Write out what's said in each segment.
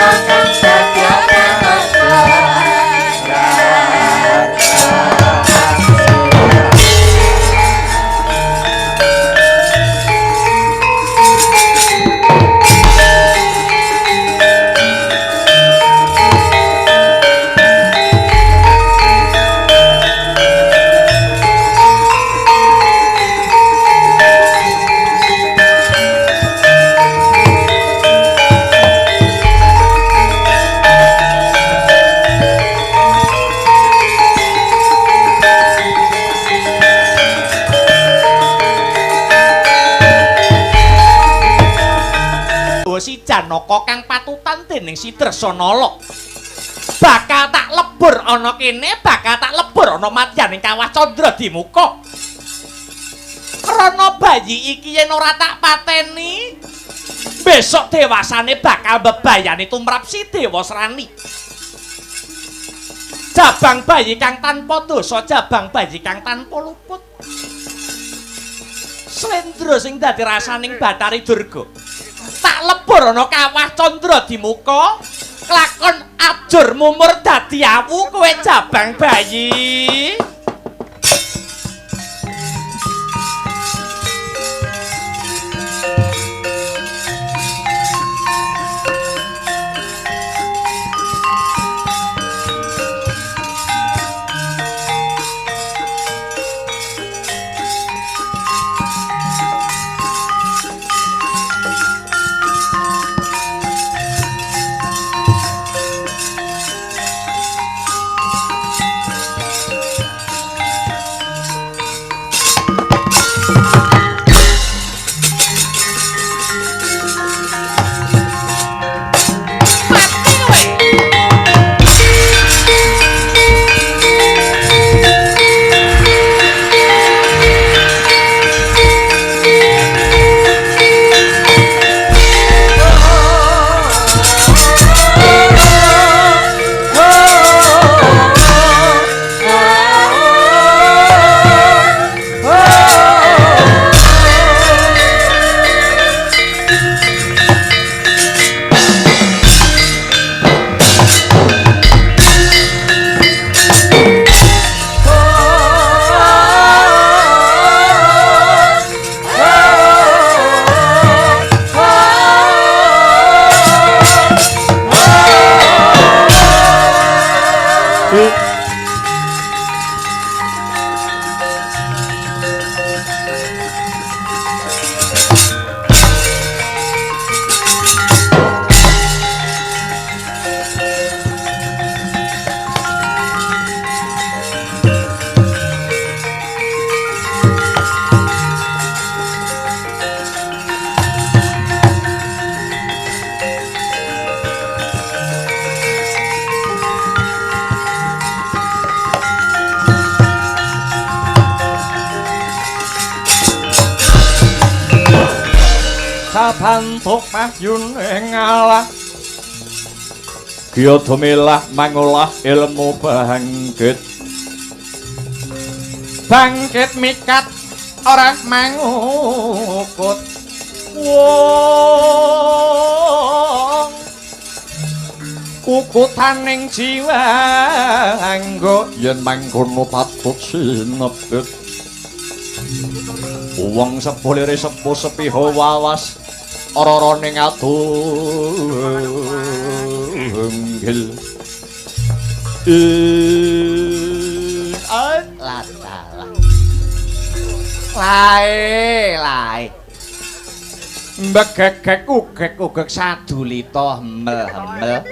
kang setya Si Janaka kang patutan dening si Dresanala bakal tak lebur ana kene, bakal tak lebur ana madyaning Kawah Candradimuka. Krana bayi iki yen ora tak pateni, besok dewasane bakal bebayani tumrap si Dewasrani. Jabang bayi kang tanpa dosa, jabang bayi kang tanpa luput. Slendra sing dadi rasaning Bathari Durga tak lebur ana Kawah Candradimuka, klakon ajur mumur dadi awu kowe jabang bayi. Sabantuk mahyun ing alah Gyada milah mangolah ilmu bangkit bangkit mikat ora mangukut wong kukutaning jiwa anggo yen mangkono patut sinebut wong sepulire sepuh sepiha wawas ora ning atunggil lae mbegegek ugek sadulita hemel-hemel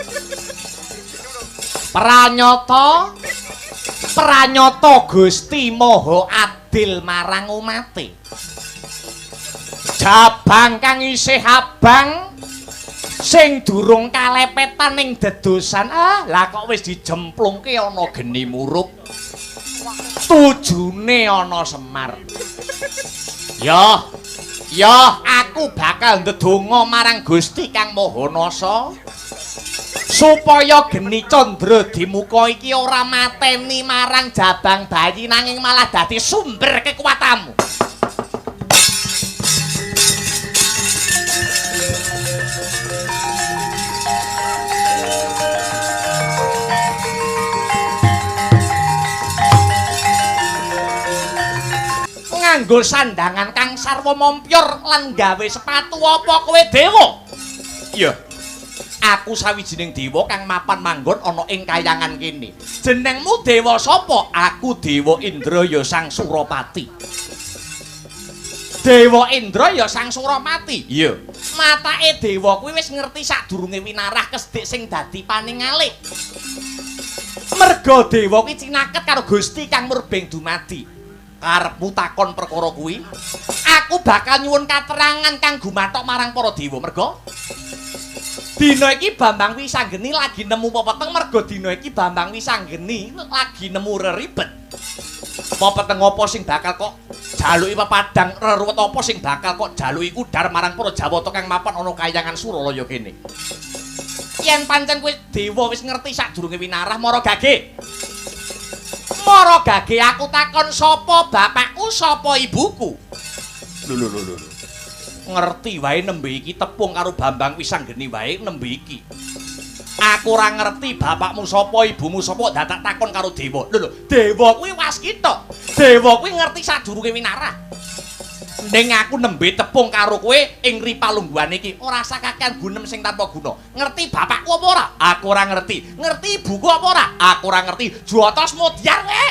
pranyata Gusti Maha adil marang umate jabang kang isih abang sing durung kalepetan ning dedosan lah kok wis dijemplungke ana geni murup tujune ana Semar ya aku bakal ndedonga marang Gusti Kang Mahanasa supaya geni Candradimuka iki ora mateni marang jabang bayi nanging malah dadi sumber kekuatanmu. nggo sandangan kang sarwa mompyor lan gawe sepatu apa kowe dewa? Iya. Aku sawijining dewa kang mapan manggon ana ing kayangan kene. Jenengmu dewa sapa? Aku Dewa Indra ya Sang Surapati. Dewa Indra ya Sang Surapati. Iya. Matake dewa kuwi wis ngerti sadurunge winarah kesdik sing dadi paningalih. Merga dewa kuwi cinaket karo Gusti kang murbeng dumadi. Karepmu takon perkara kuwi, aku bakal nyuwun katerangan kang gumathok marang para dewa. Merga dina iki Bambang Wisanggeni lagi nemu pepeteng, merga dina iki Bambang Wisanggeni lagi nemu reribet. Pepeteng apa sing bakal kok jaluki pepadang, reruwet apa sing bakal kok jaluki udar marang para Jawata kang mapan ana kayangan Suralaya kene. Yen pancen kowe dewa wis ngerti sadurunge winarah, mara gage. Mara gage aku takon sapa bapakku, sapa ibuku. Lho. Ngerti wae nembe iki tepung karo Bambang Wisanggeni wae nembe iki. Aku ora ngerti bapakmu sapa, ibumu sapa, dadak takon karo dewa. Lho, dewa kuwi waskita. Dewa kuwi ngerti sadurunge winarah. Ning aku nembe tepung karo kowe ing ripalungguhan iki ora sakakean gunem sing tanpa guna. Ngerti bapakku apa ora? Aku ora ngerti. Ngerti ibuku apa ora? Aku ora ngerti. Jotos Mudyar kowe.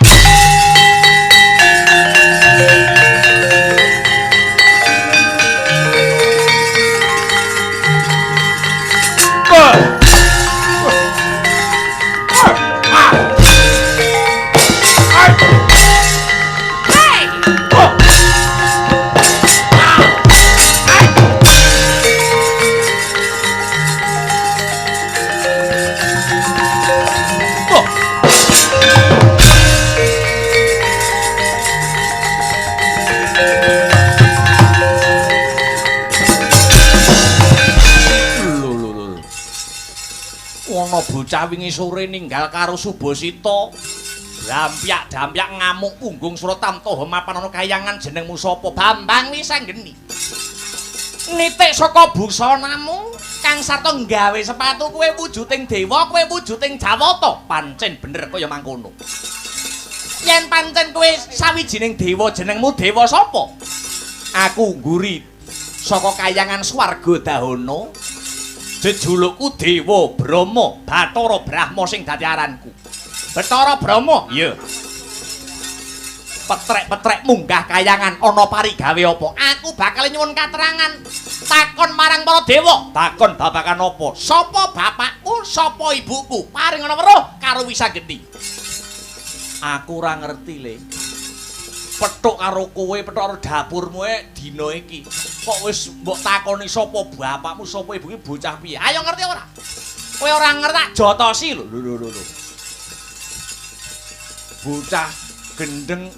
Bocah wingi sore ninggal karo Subasita. Dampyak-dampyak ngamuk punggung Suratam Taha mapan ana kayangan jenengmu sapa? Bambang Wisanggeni. Nitik saka busanamu kang sarta nggawe sepatu kowe wujuding dewa, kowe wujuding Jawata. Pancen bener kaya mangkono. Yen pancen kowe sawijining dewa, jenengmu dewa sapa? Aku ngguri saka kayangan Swarga Dahana. Jejulukku Dewa Brahma, Bathara Brahma sing dadi aranku. Bathara Brahma? Iya. Petrek-petrek munggah kayangan ana parigawe apa? Aku bakal nyuwun katerangan. Takon marang para dewa. Takon babakan apa? Sapa bapakku, sapa ibuku? Paring ana weruh karo Wisanggeni. Aku ora ngerti, Le. Petuk karo kowe, petuk karo dapurmu dina iki. Kok wis mbok takoni sapa bapakmu, sapa ibuke bocah piye? Ayo ngerti ora? Kowe ora ngerti jotosi lho. Bocah gendeng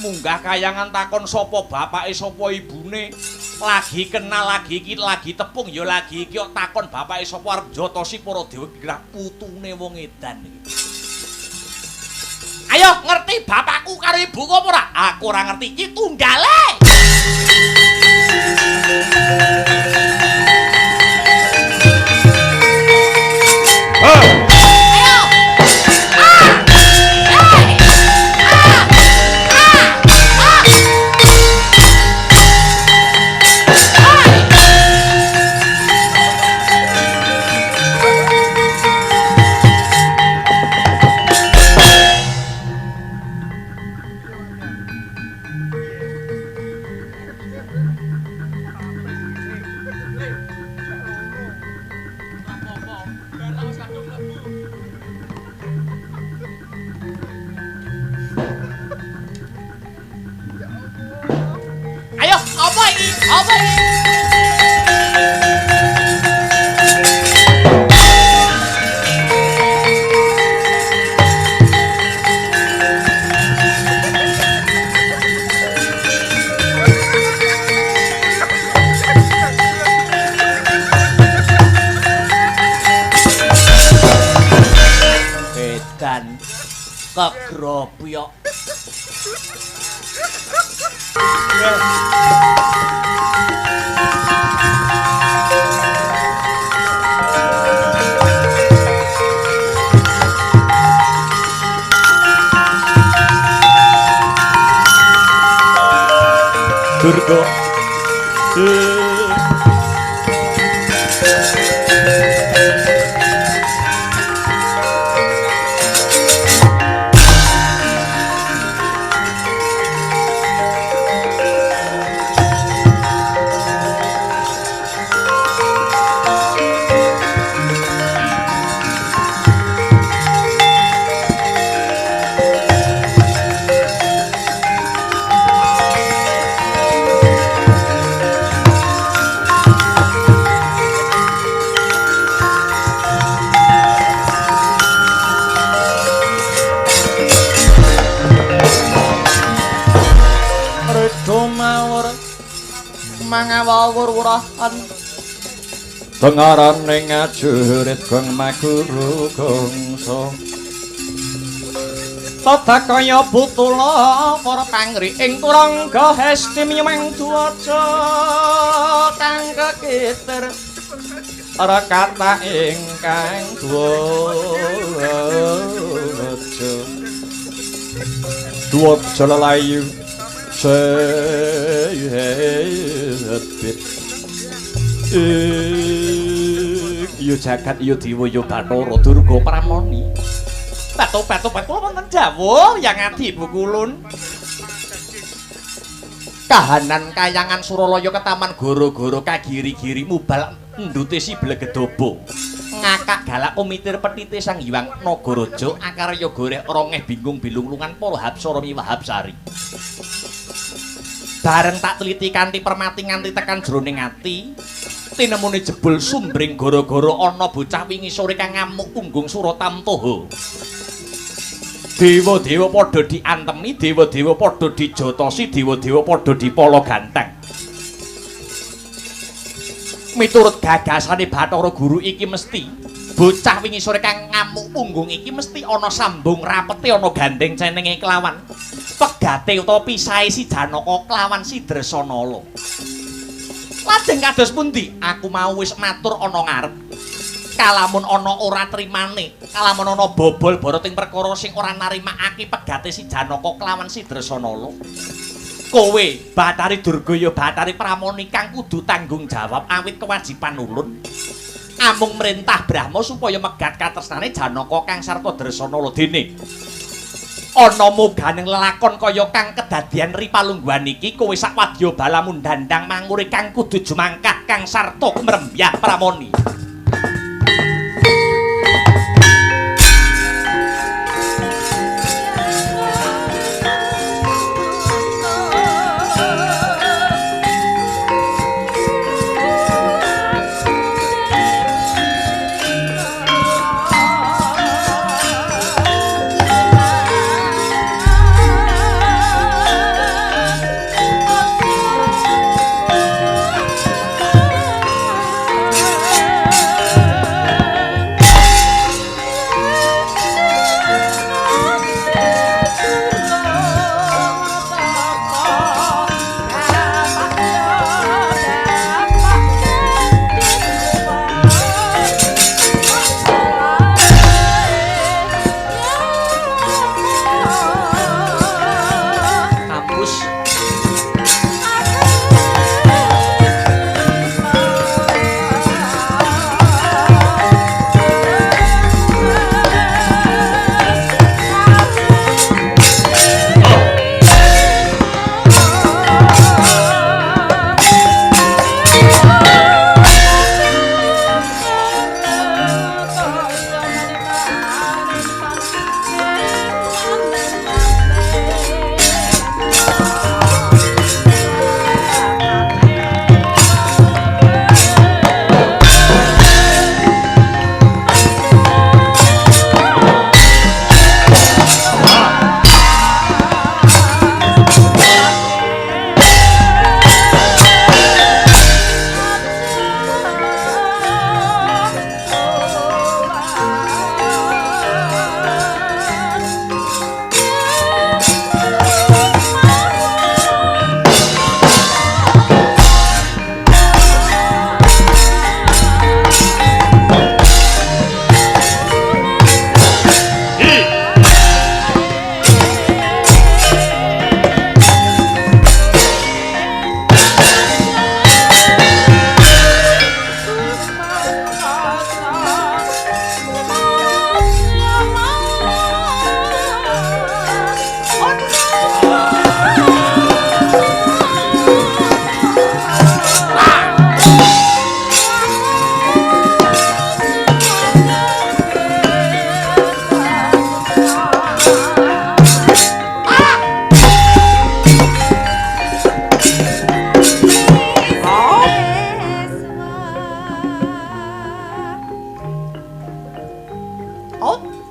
munggah kayangan takon sapa bapake, sapa ibune. Lagi kenal lagi iki, lagi tepung ya lagi iki kok takon bapake sapa arep jotosi para dewa kira putune wong edan iki. Ayo ngerti bapakku karo ibuku apa ora? Aku ora ngerti iki tunggale. Kegrobyok. Durga. Mangawawur-wurahan Dengarane ngajurit gong maguru gongso Tata kaya butula para pangri ing turangga hesti nyemeng duwaja kang kekiter para kata ingkang duwaja duwaja lelayu Sebit Iyo jagat iyo diwa iyo Bathara Durga Pramani Batu wonten dawuh yang adi Ibu Kulun kahanan kayangan Suralaya ketaman goro-goro kagiri-giri mubal endute si Blegedaba ngakak galak kumitir petite Sang Hyang Nagaraja akarya goreh rongeh bingung bilung-lungan para Hapsara miwah Hapsari bareng tak teliti kanthi permati nganti tekan jroning ati tinemune jebul sumbring gara-gara ana bocah wingi sore kang ngamuk unggung Suratamtaha dewa-dewa padha diantemi dewa-dewa padha dijotosi dewa-dewa padha dipala ganteng miturut gagasane Bathara Guru iki mesti bocah wingi sore kang ngamuk unggung iki mesti ana sambung rapete ana gandeng cenenge kelawan pegate utawa pisahe si Janaka kelawan si Dresanala. Lajeng kados pundi? Aku mau wis matur ana ngarep. Kalamun ana ora trimane, kalamun ana bobol barot ing perkara sing ora narimakake pegate si Janaka kelawan si Dresanala. Kowe Bathari Durga ya Bathari Pramani kang kudu tanggung jawab awit kewajiban ulun. Amung merintah Brahma supaya megat katresnane Janaka kang sarta Dresanala dene ana muganing lelakon kaya kang kedadian ripalungguhan iki kowe sak wadya balamu dandang mangure kang kudu jumangkah kang sarta mrembyah pramoni Oh.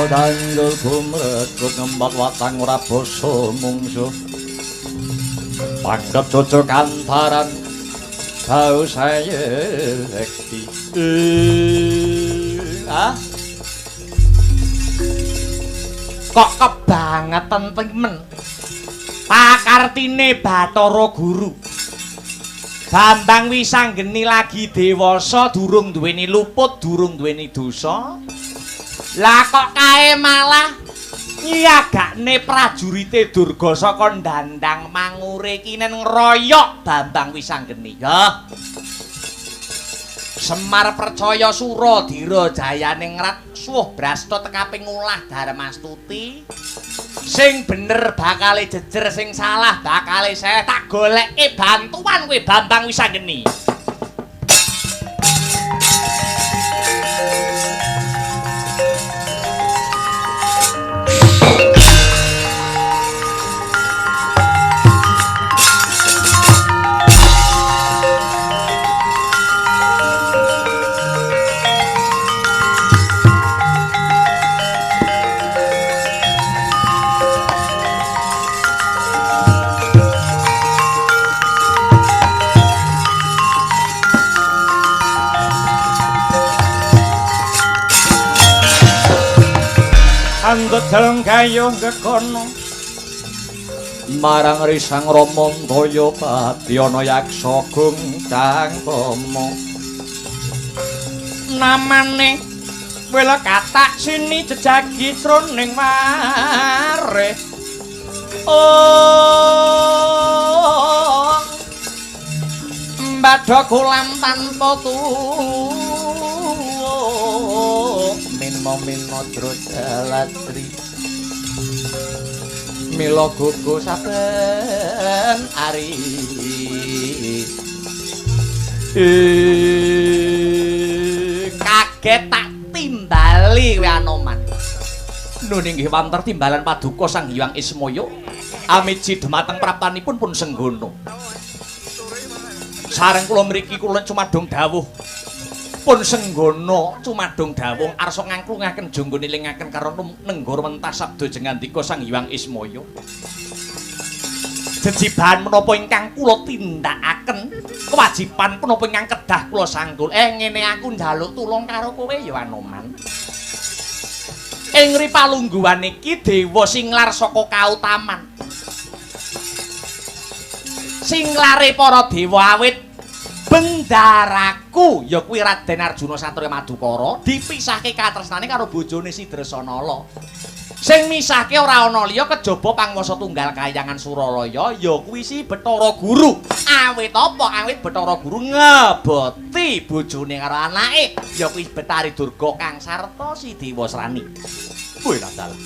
Tanggul gumrekut ngembak watang ora basa mungsuh pangkep cocok antaran bau sayekti Kok kebangetan temen pakartine Bathara Guru Bambang Wisanggeni lagi dewasa durung duweni luput durung duweni dosa lah kok kae malah nyiyagakne prajurite Durga saka ndandang mangure kinen ngeroyok Bambang Wisanggeni ya Semar percaya Suradira jayane ngrat suwuh brasta tekaping ulah Darmastuti sing bener bakale jejer sing salah bakale saya tak goleke bantuan kowe Bambang Wisanggeni Anggot dalem gayuh kekono marang risang Rama Daya Patyana yaksa gung cangkama namane wela katak sini jejagi sroning mare oh badha kolam tanpa minmo drojalatri mila gugu saben ari kaget tak timbali kowe Anoman nun inggih wonten timbalan paduka Sang Hyang Ismaya amiji dhumateng prapanipun pun senggono sareng kula mriki kula cumadung dawuh pun senggono cumadung dawuh arsa ngangklungaken jangga nilingaken karo nenggara mentah sabda jengandika Sang Hyang Ismaya jejiban menapa ingkang kula tindakaken kewajiban menapa ingkang kedah kula sanggul ngene aku njaluk tulung karo kowe ya Anoman ing ripalungguhan iki dewa singlar saka kautaman singlare para dewa awit bendaraku ya kuwi Raden Arjuna Satria Madukara dipisahke katresnane karo bojone Sidresanala sing misahke ora ana liya kejaba pangwasa tunggal Kahyangan Suralaya ya kuwi si Bathara Guru awit apa awit Bathara Guru ngeboti bojone karo anake ya kuwi Betari Durga kang sarta si Dewa Srani kuwi dalah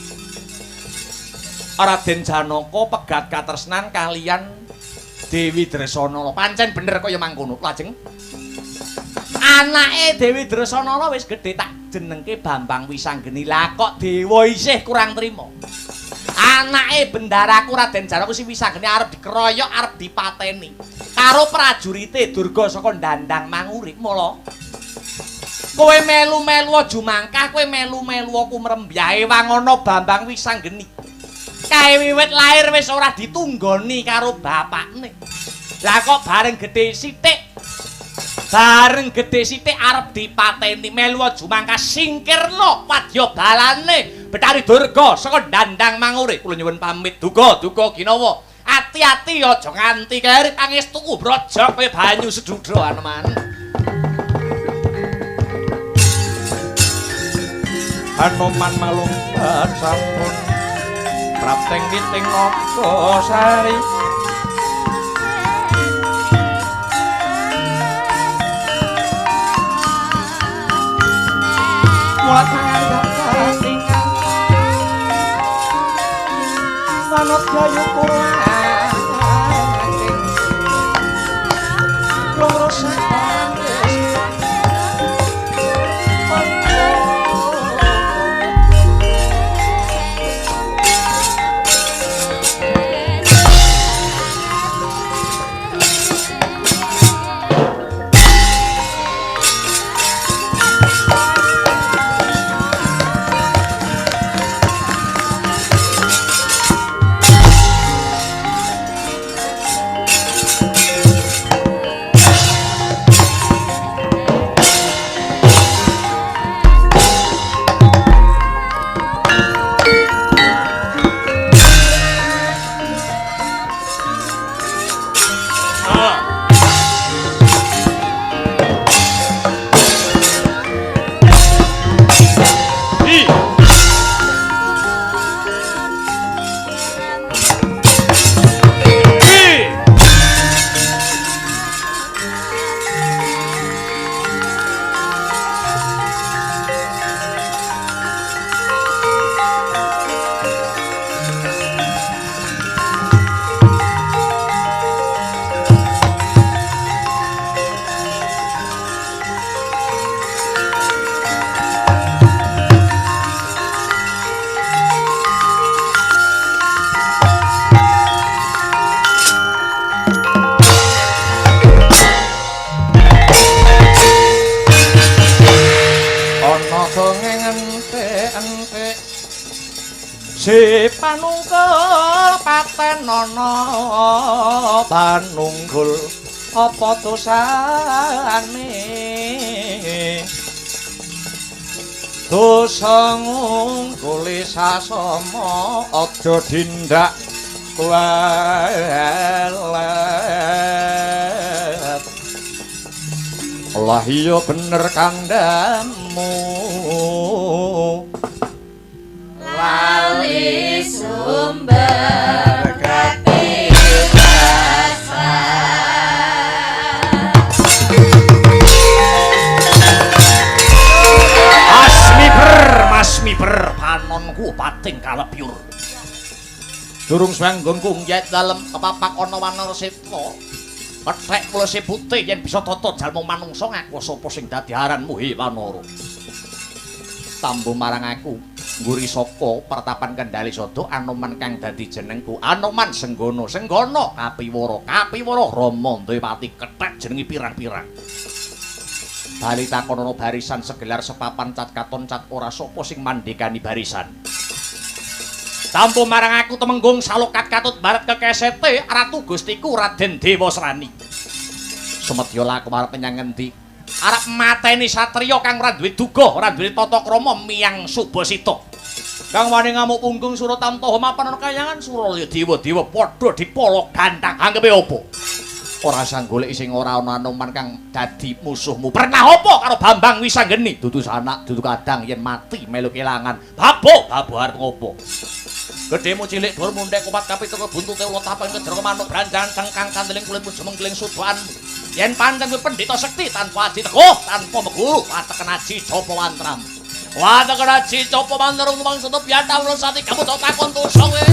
Raden Janaka pegat katresnan kaliyan Dewi Dresanala pancen bener kaya mangkono lajeng anake Dewi Dresanala wis gedhe tak jenengke Bambang Wisanggeni lah kok dewa isih kurang trima anake bendaraku Raden Janaka si Wisanggeni arep dikeroyok arep dipateni karo prajurite Durga saka Dandang Manguri mula kowe melu-melu aja mangkah kowe melu-melu aku mrembyahe wangono Bambang Wisanggeni kae wiwit lair wis ora ditunggoni karo bapakne. Lah kok bareng gedhe sithik arep dipateni melu aja mangka singkirna wadya balane Betari Durga saka Dandang Mangure. Kula nyuwun pamit duga ginawa. Ati-ati aja nganti kerit pangestuku brojok kowe banyu sedudha Anoman. Anoman malungkat sampun prapteng titing Nagasari mulat ngandhap katingan manut gayu kurang lurus si panungkul paten ana panunggul apa dosane dosa ngungkuli sasama aja dindak kualet Allah iya bener kandhamu lali sumber ketikasa pating kalepyur. Durung swanggungku nyet dalem kepapak ana Wanarasita. Kethek mulese putih yen bisa tata jalma manungsa ngaku sapa sing dadi aranmu he Wanara. Tambu marang aku ngguri saka pertapan Kendali Sada Anoman kang dadi jenengku Anoman Senggana Kapiwara Rama Dewati kethek jenenge pirang-pirang. Bali takonono barisan segelar sepapan cat katon cat ora sapa sing mandekani barisan. Tampu marang aku temenggung salokat katut barat kekesete Ratu Gustiku Raden Dewasrani. Semedya laku arep menyang ngendi? Arep mateni satriya kang ora duwe duga, ora duwe tata krama miyang Subasita. Kang wani ngamuk punggung Suratamtaha mapan ana kayangan Suralaya dewa-dewa padha dipolok gantang. Anggepe apa? Ora sang golek sing ora ana Anoman kang dadi musuhmu. Pernah apa karo Bambang Wisanggeni? Dudu sanak, dudu kadang yen mati melu kelangan. Babu arep ngopo? Gedhemu cilik dur mundhek kupat kapitu buntute ula tapeng kejero manuk branjangan cengkang kandeling kulit jemengkling suduan. Yen pancen kuwi pendhita sekti tanpa aji teguh, tanpa meguru, wateken aji Japa Wantram. Wateken aji Japa Wantram mangsa biata melesati kamu takon tusa kowe.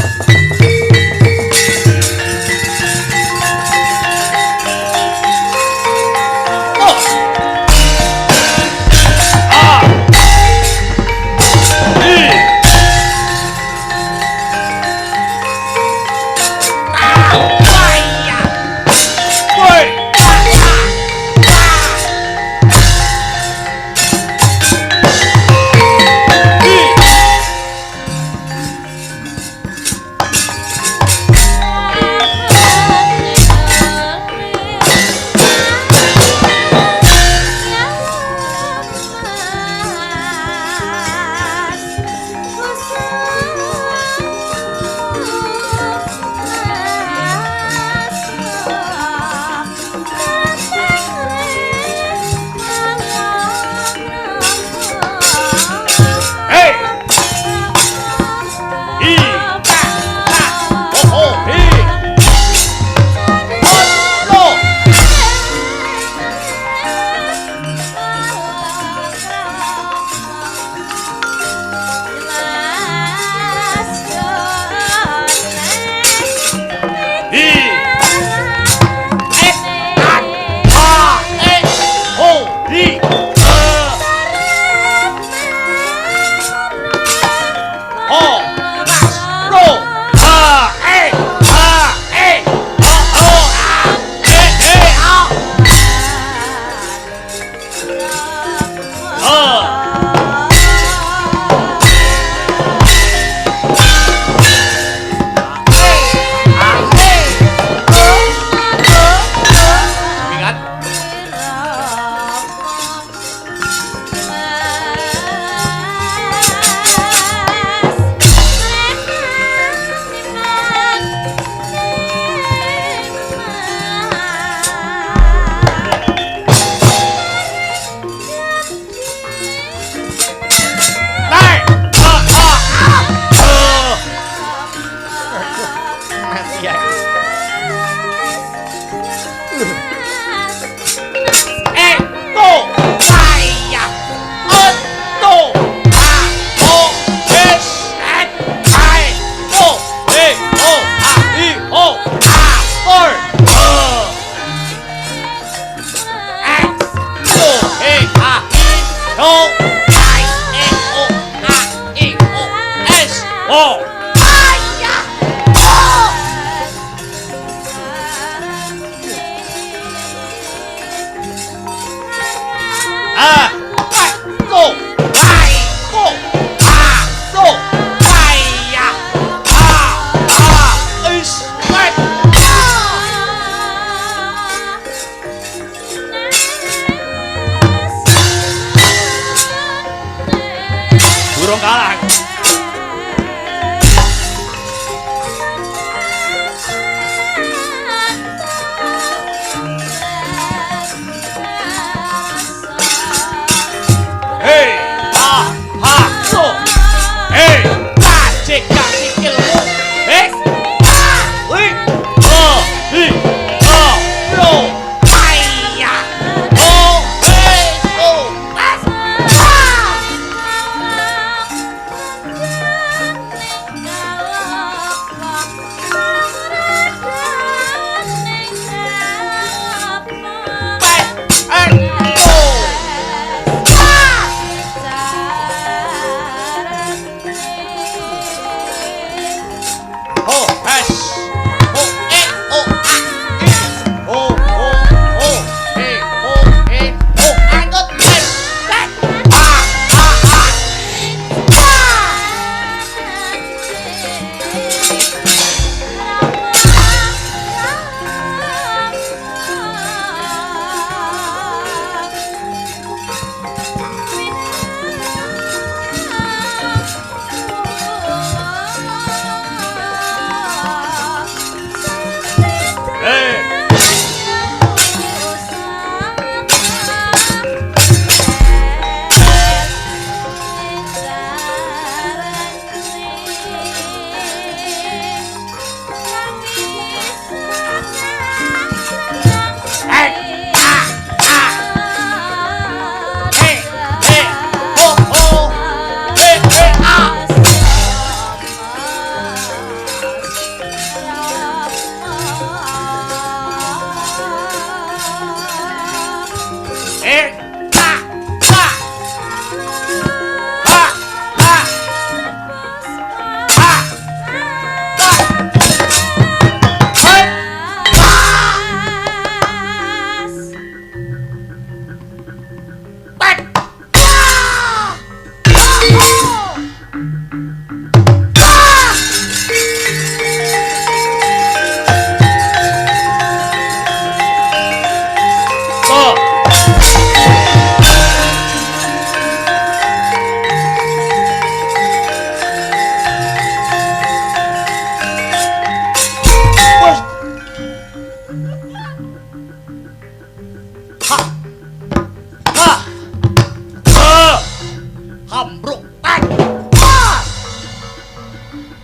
Hambruk tan.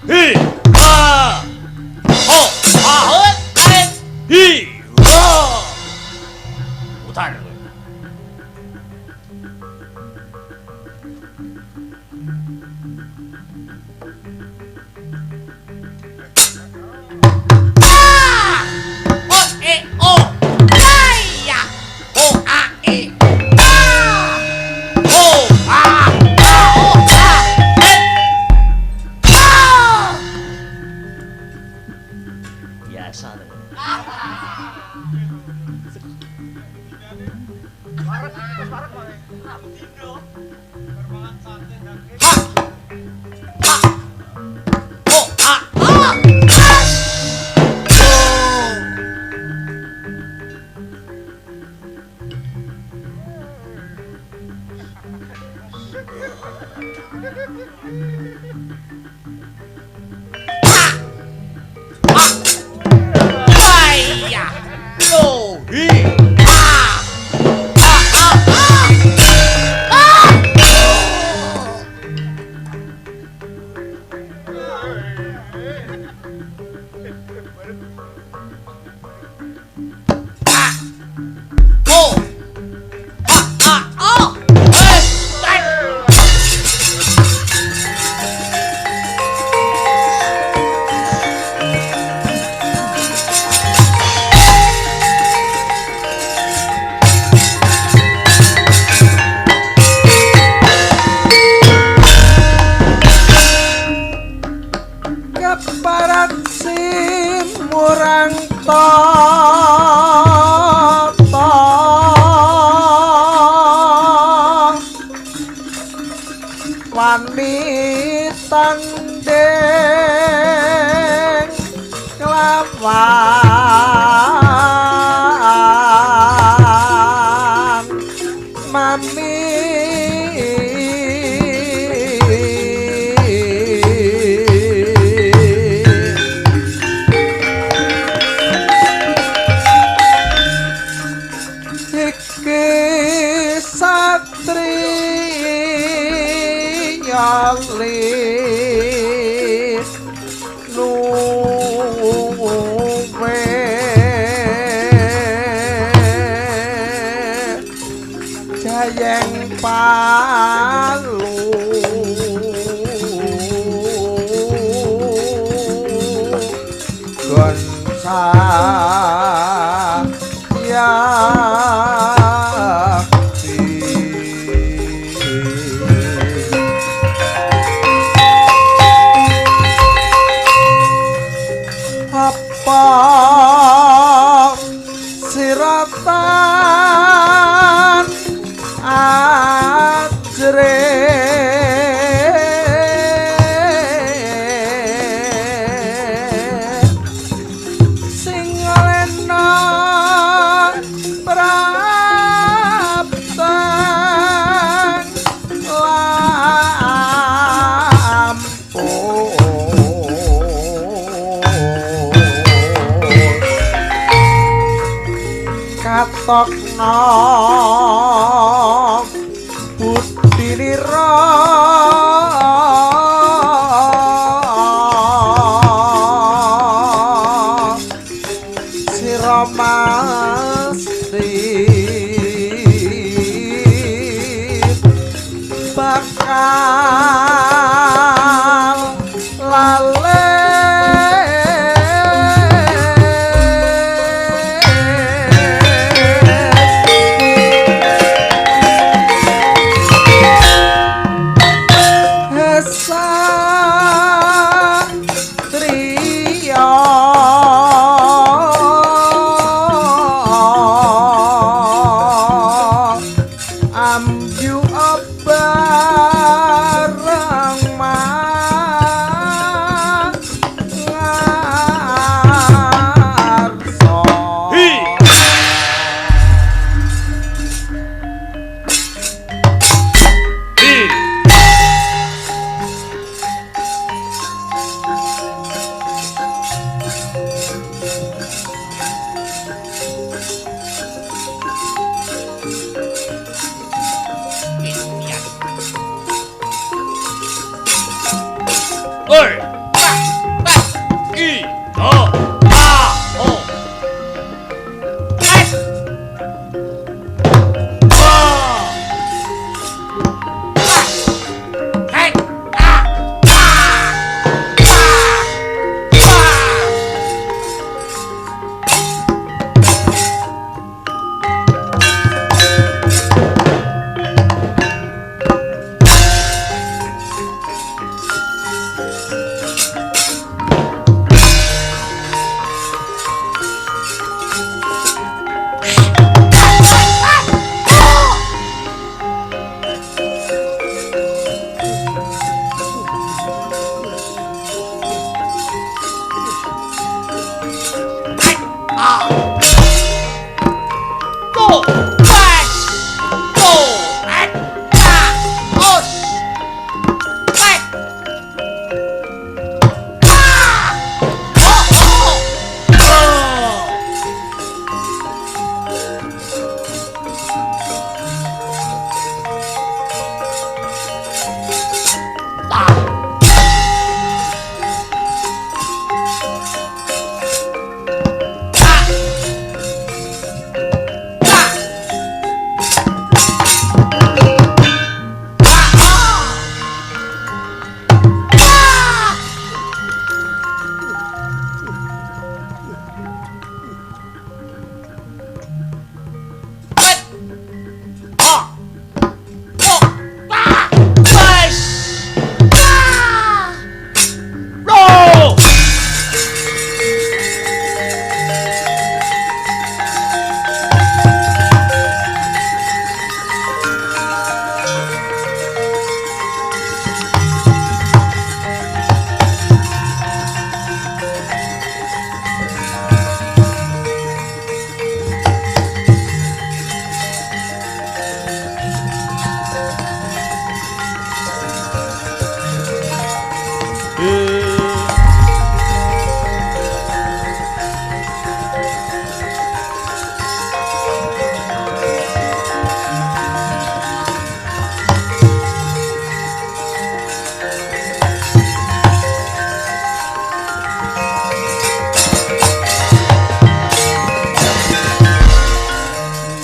Hi. Ha. Ho. Ahut tarik. Hi. Ho. Putar. Oh e o. Daya. O a e. O a. O a. Biasa. O a a. Daya. Lo hi. A. O. O. Keparat simurang tata wanita ndeng kelawan mami iki satriya lis nuwe jayeng palu gonsa apa siratan ajre sing lena praptan katokna budinira sira mesti bakal lale amju abar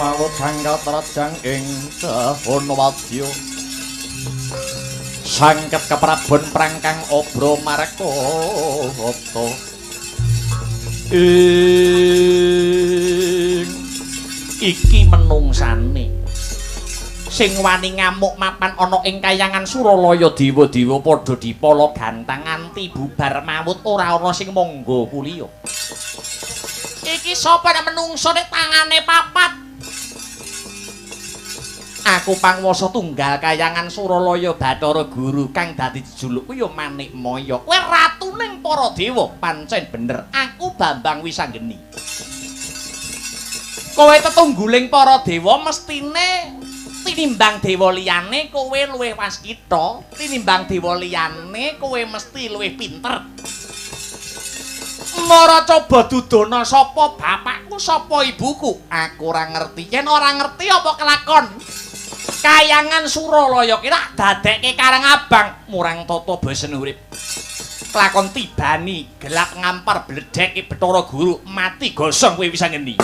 mawut sangga trajang ing dahon wadya sangket keprabon prangkang obro markata iki menungsane sing wani ngamuk mapan ana ing kayangan Suralaya dewa-dewa padha dipala gantang nganti bubar mawut ora ana sing mangga kuliya. Iki sapa nek menungso nek tangane papat? Aku pangwasa tunggal kayangan Suralaya Bathara Guru kang dadi jejulukku ya Manikmaya. Kowe ratuning para dewa, pancen bener aku Bambang Wisanggeni. Kowe tetungguling para dewa mestine tinimbang dewa liyane kowe luwih waskita, tinimbang dewa liyane kowe mesti luwih pinter. Mara coba dudono sapa bapakku, sapa ibuku. Aku ora ngerti. Yen ora ngerti apa kelakon? Kayangan Suralaya ki tak dadekke Karang Abang murang tata basa urip. Kelakon tibani gelap ngampar bledhek Bathara Guru mati gosong kowe wis ngendi.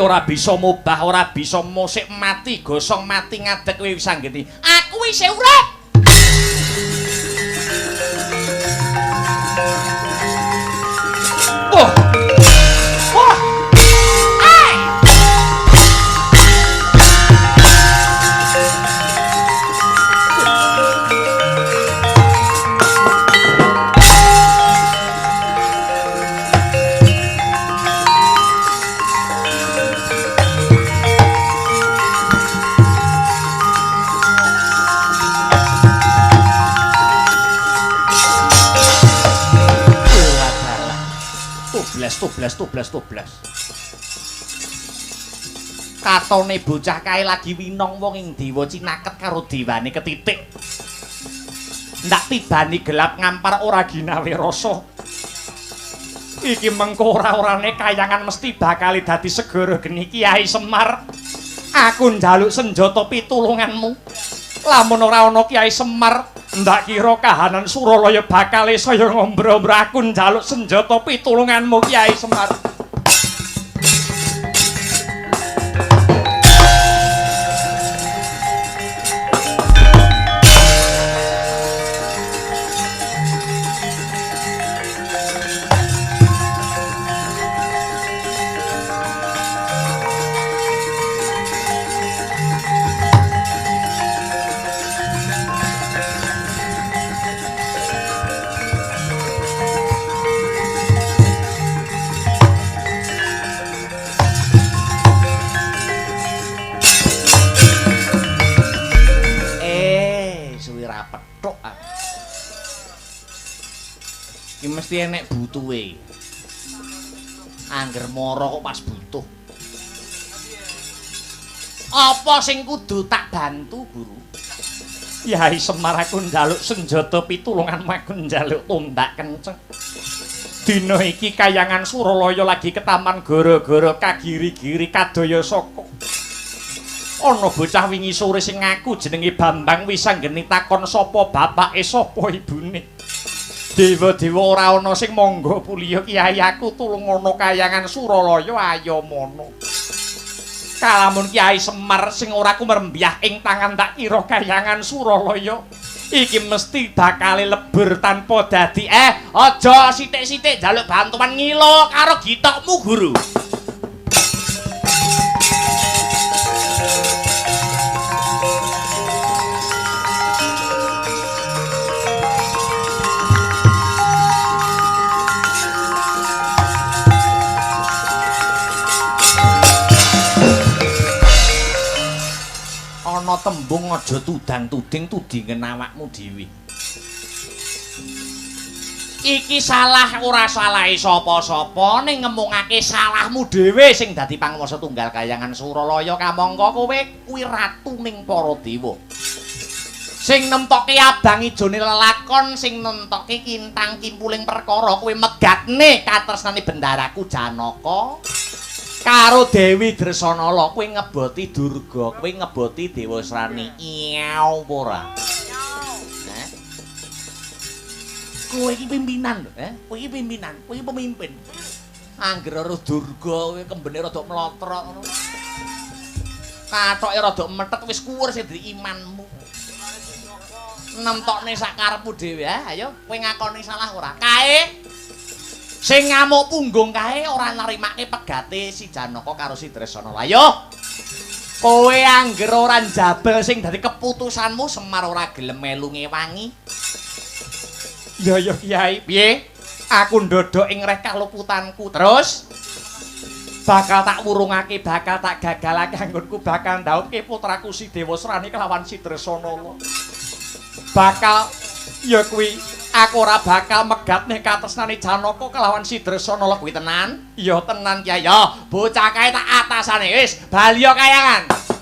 Ora bisa mubah, ora bisa musik mati gosong mati ngadeg kowe wis anggeni. Aku wis urip. Wah. Wah. Ai. Toblas. Katone bocah kae lagi winong wong ing dewa cinaket karo dewane ketitik. Ndak tibani gelap ngampar ora ginawe rasa. Iki mengko ora-orane kayangan mesti bakal dadi segara geni Kiai Semar. Aku njaluk senjata pitulunganmu. Lamun ora ana Kiai Semar, ndak kira kahanan Suralaya bakal saya ngombro-ombro. Aku njaluk senjata pitulunganmu Kiai Semar. Iki mesti enek butuhe. Angger mara kok pas butuh. Apa sing kudu tak bantu, Guru? Yai Semar aku njaluk senjata pitulungan aku njaluk tombak kenceng. Dina iki kayangan Suralaya lagi ketaman gara-gara kagiri-giri kadaya saka. Ana bocah wingi sore sing ngaku jenenge Bambang Wisanggeni takon sapa bapake sapa ibune. Dewa-dewa ora ana sing mangga puliya Kiai aku tulung ana kayangan Suralaya ayo mono. Kalamun Kiai Semar sing ora kumrembyah ing tangan tak kira kayangan Suralaya iki mesti bakal lebur tanpa dadi aja sithik-sithik njaluk bantuan ngilo karo gitokmu Guru. Ana tembung aja tudang-tuding tudingen awakmu dhewe. Iki salah ora salahi sapa-sapa ning ngemungake salahmu dhewe sing dadi panguwasa tunggal Kahyangan Suralaya kamangka kowe kuwi ratu ning para dewa. Sing nemtoke abang ijone lelakon sing nemtoke kintang kimpuling perkara kowe megatne katresnane bendaraku Janaka karo Dewi Dresanala kowe ngeboti Durga kowe ngeboti Dewa Srani iyaw ora. Kowe iki pimpinan lho, kowe iki pimpinan, kowe iki pemimpin. Angger karo Durga kowe kembene rada mlotrok ngono. Kathoke rada methet wis kuwur sing dadi imanmu. Nemtokne sak karepmu dhewe, ayo kowe ngakoni salah ora? Kae sing ngamuk punggung kae ora narimake pegate si Janaka karo si Dresanala. Ayo. Kowe angger ora njabel sing dadi keputusanmu Semar ora gelem melu ngewangi. Ya Kyai, piye? Aku ndodok ing reh kaluputanku. Terus bakal tak wurungake, bakal tak gagalake anggonku bakal ndhauke putraku si Dewa Srani kelawan si Dresanala. Bakal ya kuwi aku ora bakal megatne katresnane Janaka kelawan si Dresanala kuwi tenan. Ya tenan Kyai. Ya bocah kae tak atasane wis bali yo Kahyangan.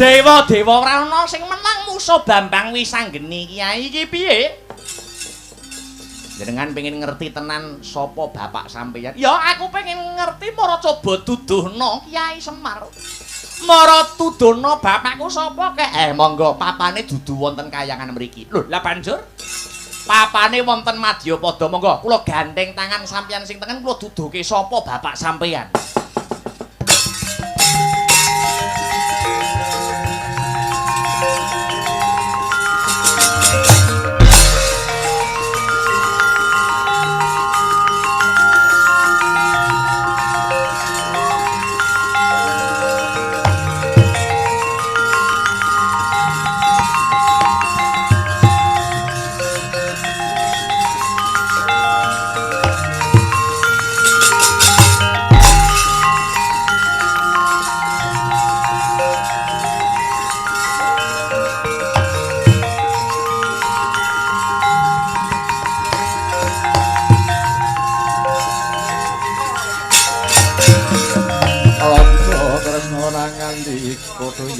Dewa-dewa ora ana sing menang musuh Bambang Wisanggeni Kyai iki piye? Jenengan pengen ngerti tenan sapa bapak sampeyan? Ya aku pengen ngerti mara coba duduhna Kyai Semar. Mara tuduhna bapakku sapa kek? Monggo papane dudu wonten Kahyangan mriki. Lho, lah banjur papane wonten Madyapada. Monggo kula gandeng tangan sampeyan sing tengen kula duduhke sapa bapak sampeyan.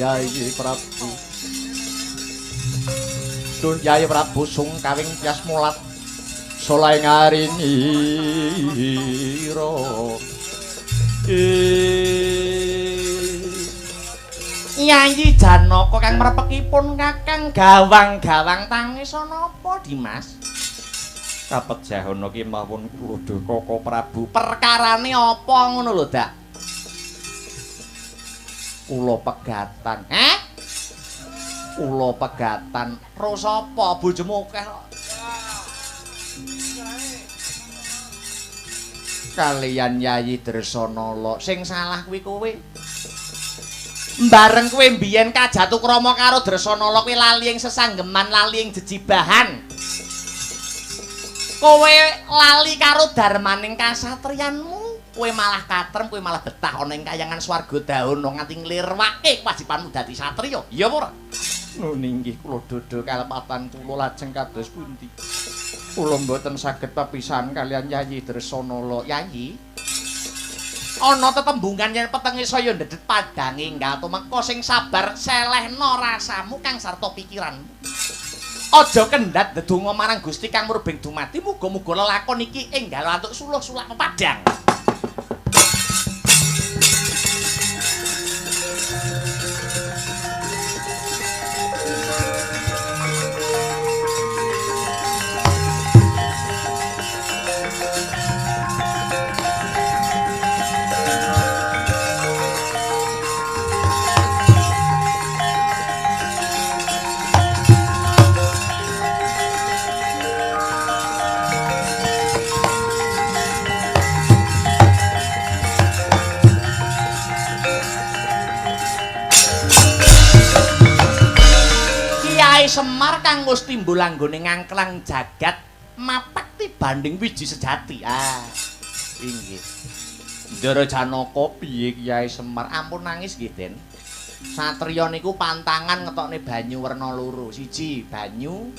Yai Prabu Dun Yai Prabu sung kawing tias mulat solai ngariniro Yai Janaka kang mrepekipun kakang gawang-gawang tangis napa Dimas? Kapejahana ki mawon kula Koko Prabu. Perkarane apa ngono lho, Dak? Kula pegatan. Kula pegatan. Ro sapa bojomu akeh kok? Kaliyan Yayi Dresanala. Sing salah kuwi kowe. Bareng kowe mbiyen kajatu krama karo Dresanala kuwi lali ing sesanggeman, lali ing jejibahan. Kowe lali karo darmaning kasatriyanmu. Kowe malah katrem, kowe malah betah ana ing Kahyangan Swargadahana nganti nglirwake kewajibanmu dadi satriya. Iya apa ora? Nun inggih kula dodo kalepatan kula lajeng kados pundi? Kula mboten saged pepisahan kaliyan Yayi Dresanala. Yayi. Ana tetembungan yen petenge saya ndedet padange enggal tumeka sing sabar selehna rasamu kang sarta pikiranmu. Aja kendhat ndedonga marang Gusti kang murbeng dumadi muga-muga lelakon iki enggal antuk suluh-sulak padang. Semar kang wis timbul anggone ngangklang jagat mapak dibanding wiji sejati. Inggih. Ndara Janaka piye Kyai Semar? Ampun nangis nggih, Den. Satriya niku pantangan ngetokne banyu werna loro. Siji banyu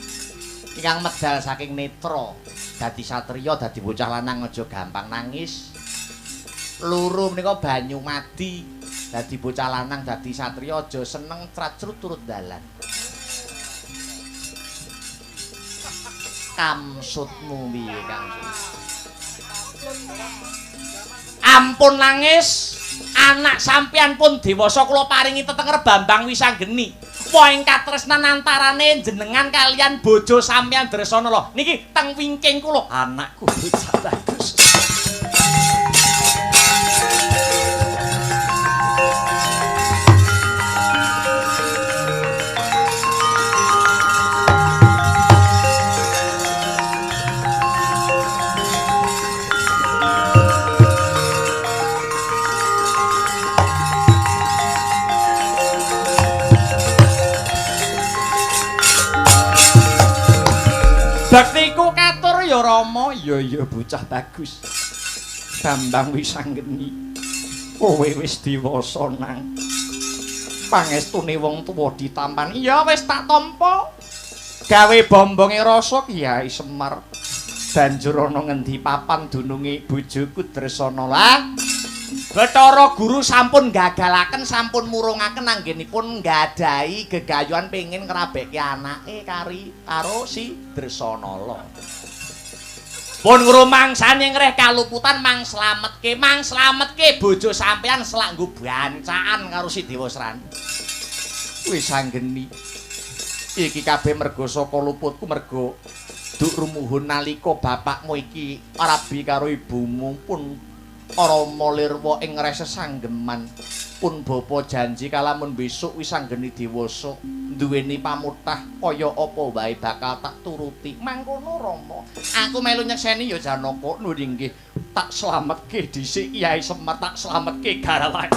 ingkang medal saking netra. Dadi satriya dadi bocah lanang aja gampang nangis. Loro menika banyu madi. Dadi bocah lanang dadi satriya aja seneng tracrut turut dalan. Kamsutmu piye Kang? Ampun nangis, anak sampeyan pun dewasa kula paringi tetenger Bambang Wisanggeni. Apa ing katresnan antarane jenengan kalian bojo sampeyan Dresanala. Niki teng wingking kula, anakku bocah bagus. Baktiku katur ya Rama. Iya bocah bagus. Bambang Wisanggeni. Kowe wis dewasa nang. Pangestune wong tuwa ditampan. Iya wis tak tampa. Gawe bombonge rasa Kyai Semar. Banjur ana ngendi papan dununge bojoku Dresanala. Bathara Guru sampun gagalaken, sampun murungaken anggenipun nggadahi gegayuhan pengin ngrabekke anake karo si Dresanala. Pun ngrumangsani ngreh kaluputan mang slametke bojo sampeyan selak nggo bancaan karo si Dewa Srani. Wisanggeni. Iki kabeh mergo saka luputku mergo duk rumuhun nalika bapakmu iki rabi karo ibumu pun Rama lirwa ing resesanggeman pun bapa janji kalamun besok Wisanggeni dewasa duweni pamutah kaya apa wae bakal tak turuti. Mangkono Rama. Aku melu nyekseni ya Janaka. Nuwun inggih. Tak slametke dhisik Kyai Semar, tak slametke garwane.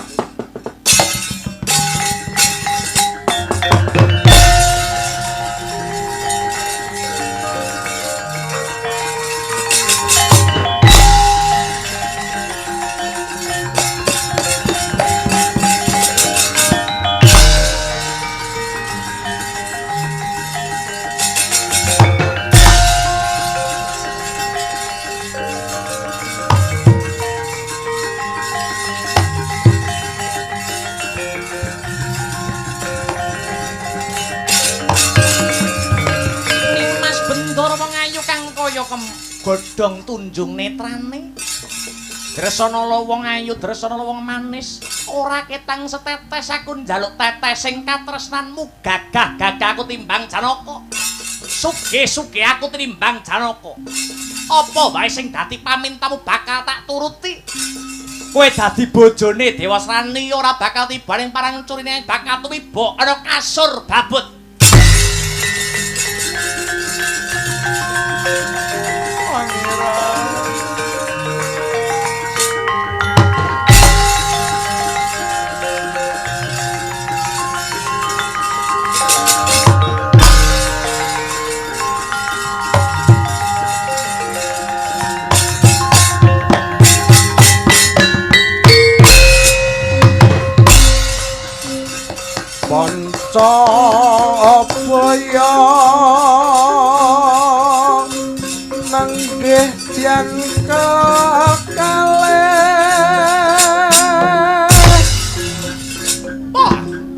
Godhong tunjung netrane. Dresanala wong ayu, Dresanala wong manis. Ora ketang setetes aku njaluk tetes sing katresnanmu gagah-gagah aku timbang Janaka. Sugih-sugih aku timbang Janaka. Apa wae sing dadi pamintamu bakal tak turuti. Kowe dadi bojone Dewa Srani ora bakal tiba ning parang curine bakal tuwiba ana kasur babut. Pancabaya nanggih tiyang kekalih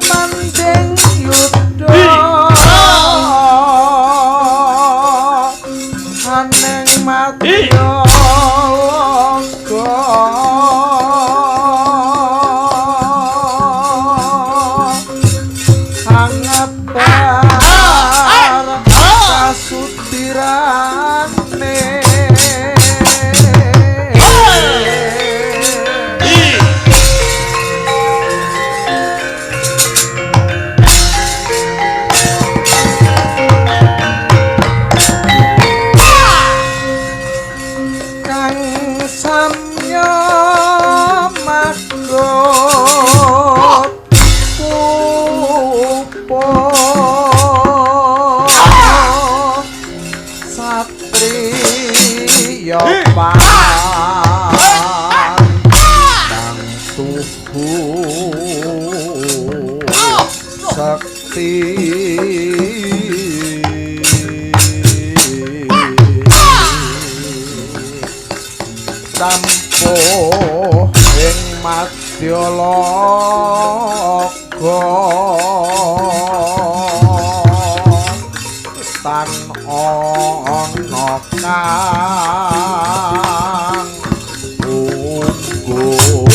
manding yudha aneng madya liya pantang tuhu sakti tampuh ing madya loka tan ana kang unggul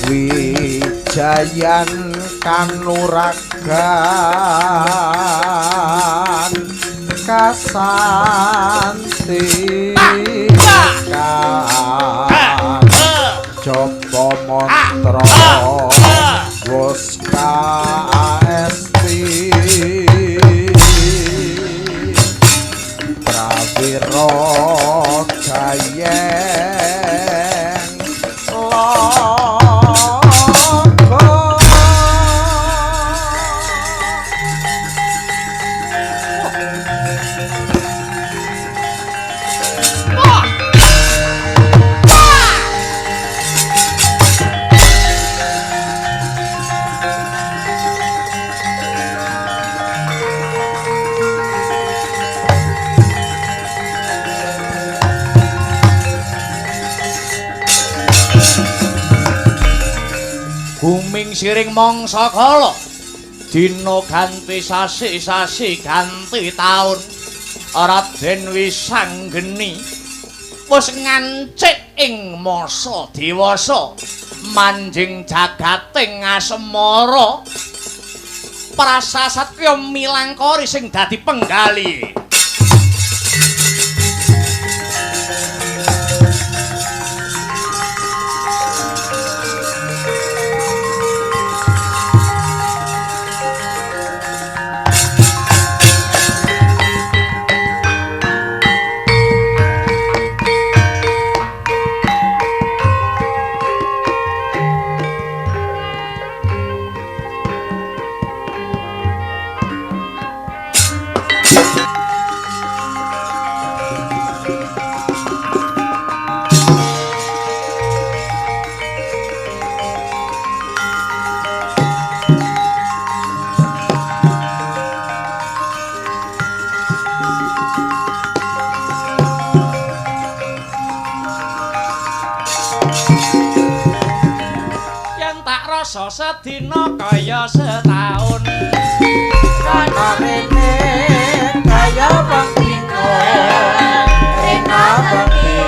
Wijayan kanuragan kasanti coba mantra wis kaesti prawira jayeng Guming siring mangsa kala dina ganti sasi ganti taun Raden Wisanggeni wis ngancik ing masa dewasa manjing jagating asmara prasasat kaya milangkori sing dadi penggali sedina kaya setahun kana rene kaya bangkino rena bangki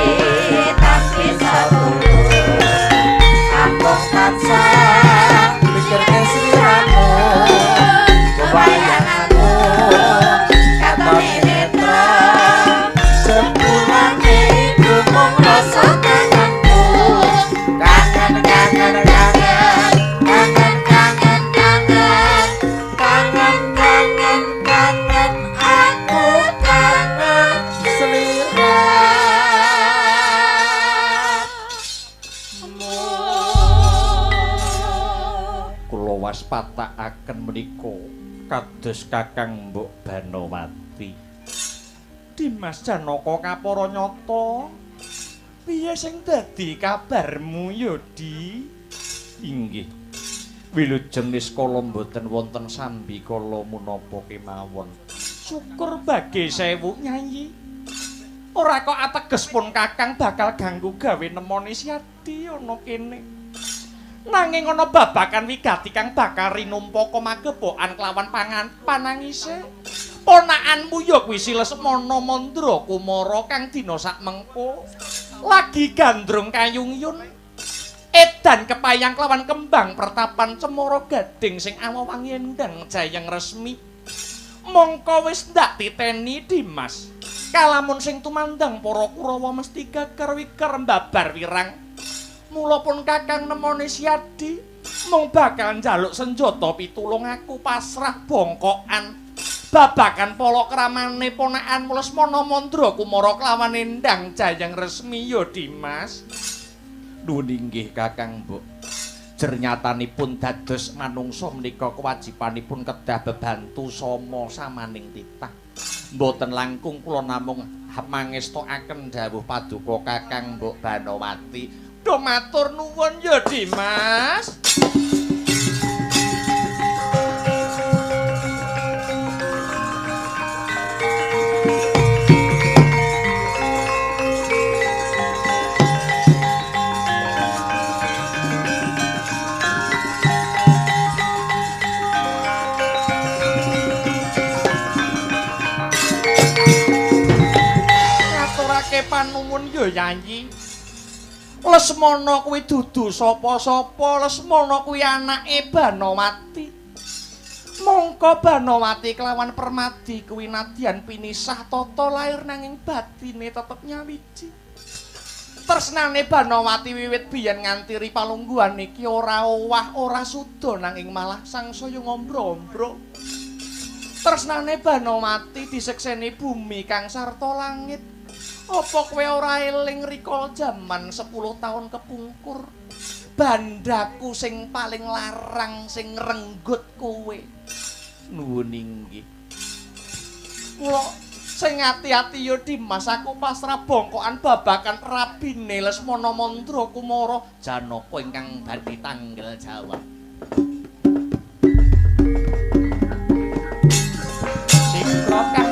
tapi satu ambong kaca pikir kesiramu kebayanganmu kata netra sepulang iku mong rasa kangenku kangen aku kangen seliramu kula waspatakaken menika kados Kakang Mbok Banowati Dimas Janaka kapara nyata piye sing dadi kabarmu ya Di inggih wilujeng niskala mboten wonten sambi kala menapa kemawon syukur bage sewu Nyai ora kok ateges pun Kakang bakal ganggu gawe nemoni Siadi ana kene nanging ana babakan wigati kang bakal rinumpaka magepokan kelawan panangise ponakanmu ya kuwi si Lesmana Mandra Kumara kang dina sak mengko lagi gandrung kayungyun edan kepayang kelawan kembang pertapan Cemara Gading sing awawangi endang jayeng resmi mongko wis ndak titeni Dimas kalamun sing tumandang para Kurawa mesti gagar wiker mbabar wirang mula pun Kakang nemoni Siadi mung bakal njaluk senjata pitulung aku pasrah bongkokan babakan palakramané ponakan Lesmana Mandra Kumara kelawan Endang Jayang Resmi ya Dimas. Nuwun inggih Kakang Mbok. Jernyatanipun dados manungsa menika kewajibanipun kedah bebantu sama samaning titah. Mboten langkung kula namung mangestokaken dawuh paduka Kakang Mbok Banowati. Duh matur nuwun ya Dimas. Panuwun ya Yayi. Lesmana kuwi dudu sapa-sapa, Lesmana kuwi anake Banowati. Mongko Banowati kelawan Permadi kuwi nadyan pinisah tata lair nanging batine tetep nyawiji. Tresnane Banowati wiwit biyen nganti ripalungguhan iki ora owah ora suda nanging malah sangsaya ngombro-ombro. Tresnane Banowati disekseni bumi kang sarta langit. Apa kowe ora eling rikala jaman 10 taun kepungkur? Bandaku sing paling larang sing renggut kowe. Nuwun inggih. Kula sing ati-ati ya Dimas, aku pasrah bongkokan babakan rabine Lesmana Mandra Kumara Janaka ingkang badhe tanggel jawab. Sikra kang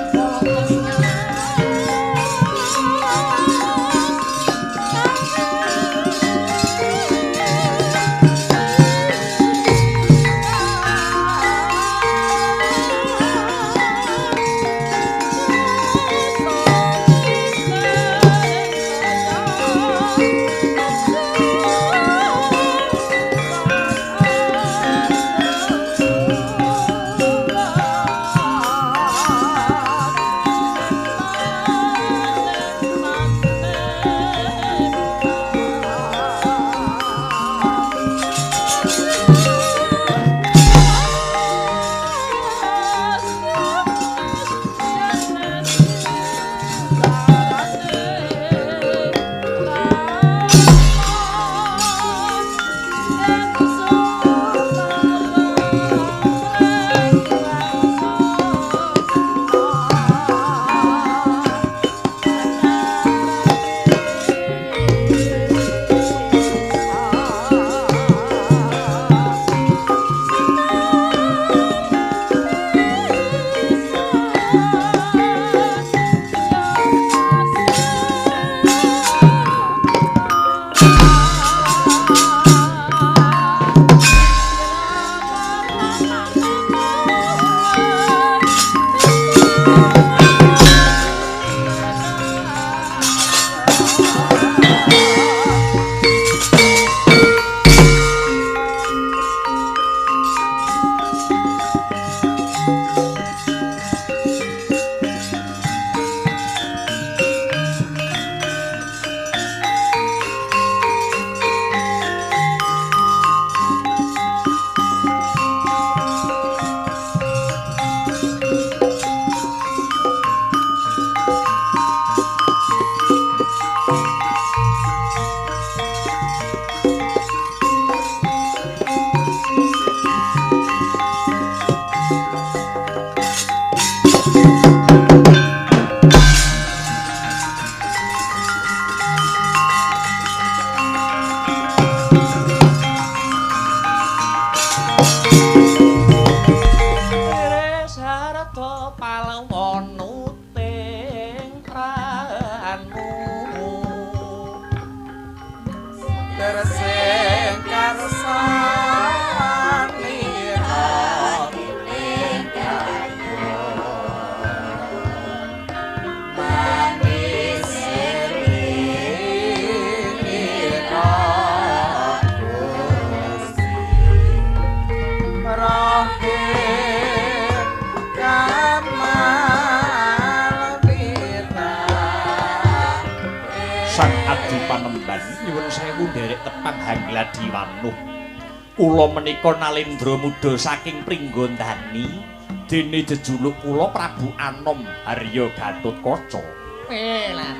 Kula menika Nalendra muda saking Pringgondani dene jejuluk kula Prabu Anom Harya Gatotkaca. Dalah.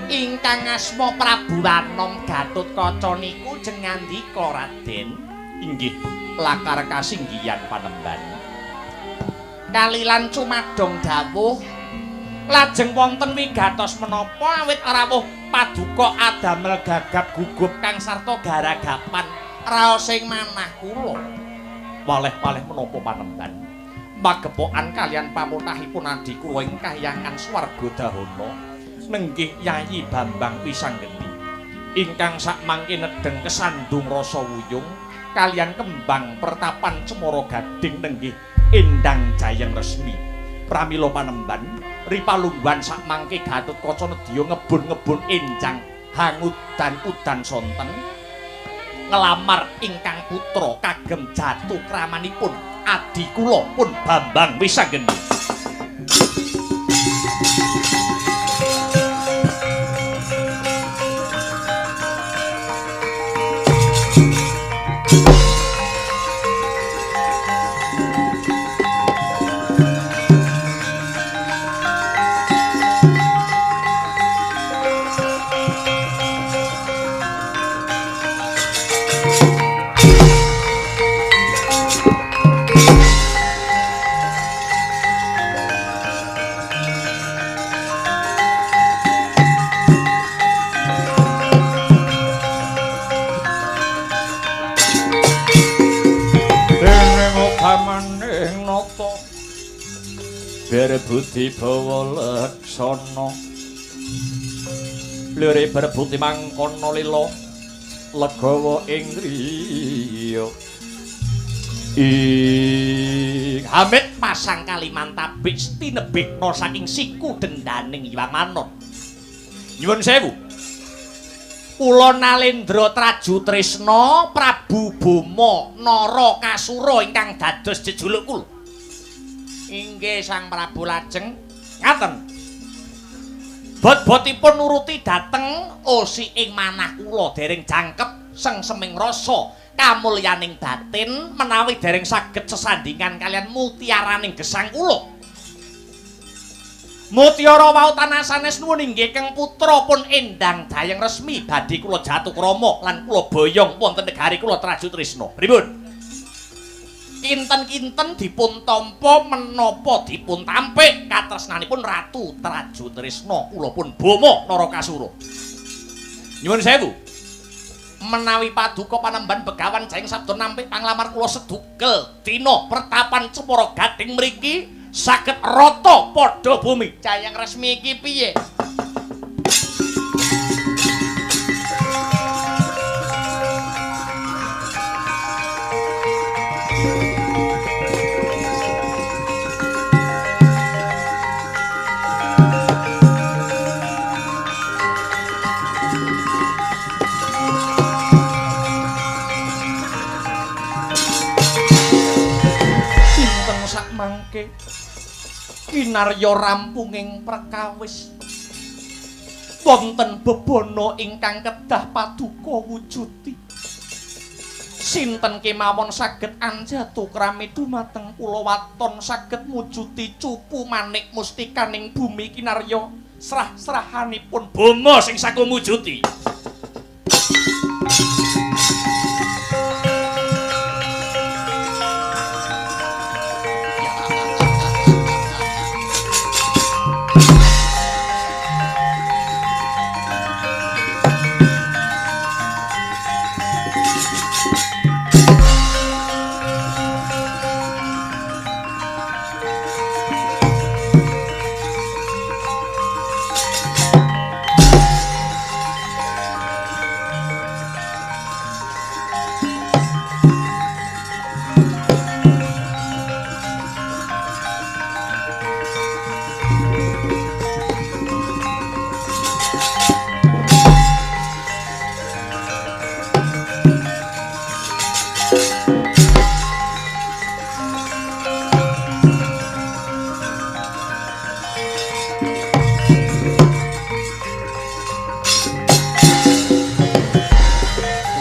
Ingkang asma Prabu Anom Gatotkaca niku jeneng ngandika Raden? Inggih, lakar kasinggihan Panembahan. Kalilan cumadong dawuh lajeng wonten wigatos menapa awit rawuh paduka adamel gagap gugup kang sarta garagapan raos ing manah kula. Waleh-waleh menapa Panembahan. Magepokan kalian pamutahipun adi kula ing kahyangan swarga dahana nenggih Yayi Bambang Wisanggeni ingkang sakmangke nedeng kesandung rasa wuyung kalian kembang pertapan Cemara Gading nenggih Endang Jayeng Resmi. Pramila Panembahan ripalungguhan sakmangke Gatotkaca nedya ngebun-ngebun enjang hangut dan udan sonten ngelamar ingkang putra kagem jatuh kramanipun adi kula pun Bambang Wisanggeni. Berbudi bawa laksana lire berbudi mangkono lila legawa ing griya ing Hamid pasang kaliman tabik tinebihna saking siku dendaning Hyang Manon. nyuwun sewu Kula Nalendra Traju Trisna Prabu Boma Narakasura ingkang dados jejuluk kula. Inggih Sang Prabu lajeng ngaten. Bot-botipun nuruti dhateng osi ing manah kula dereng jangkep sengseming rasa kamulyaning batin menawi dereng saged sesandingan kalian mutiaraning gesang kula. Mutiara wau tanasanes nuwun inggih keng putra pun Endang Jayeng Resmi badhe kula jatuh krama lan kula boyong wonten negari kula Traju Trisna. Pripun? Kinten-kinten dipun tampa menapa dipun tampik katresnanipun Ratu Traju Trisna kula pun Boma Narakasura. Nyuwun sewu. Menawi paduka Panembahan Begawan Jayeng sabda nampik panglamar kula sedugel dina pertapan Cemara Gading mriki saged rata padha bumi. Jayeng Resmi iki piye? Mangke kinarya rampunging perkawis wonten bebana ingkang kedah paduka wujuti sinten kemawon saged anjatu krami dumateng kula waton saged mujuti cupu manik mustikaning bumi kinarya serah-serahanipun Boma sing saku mujuti.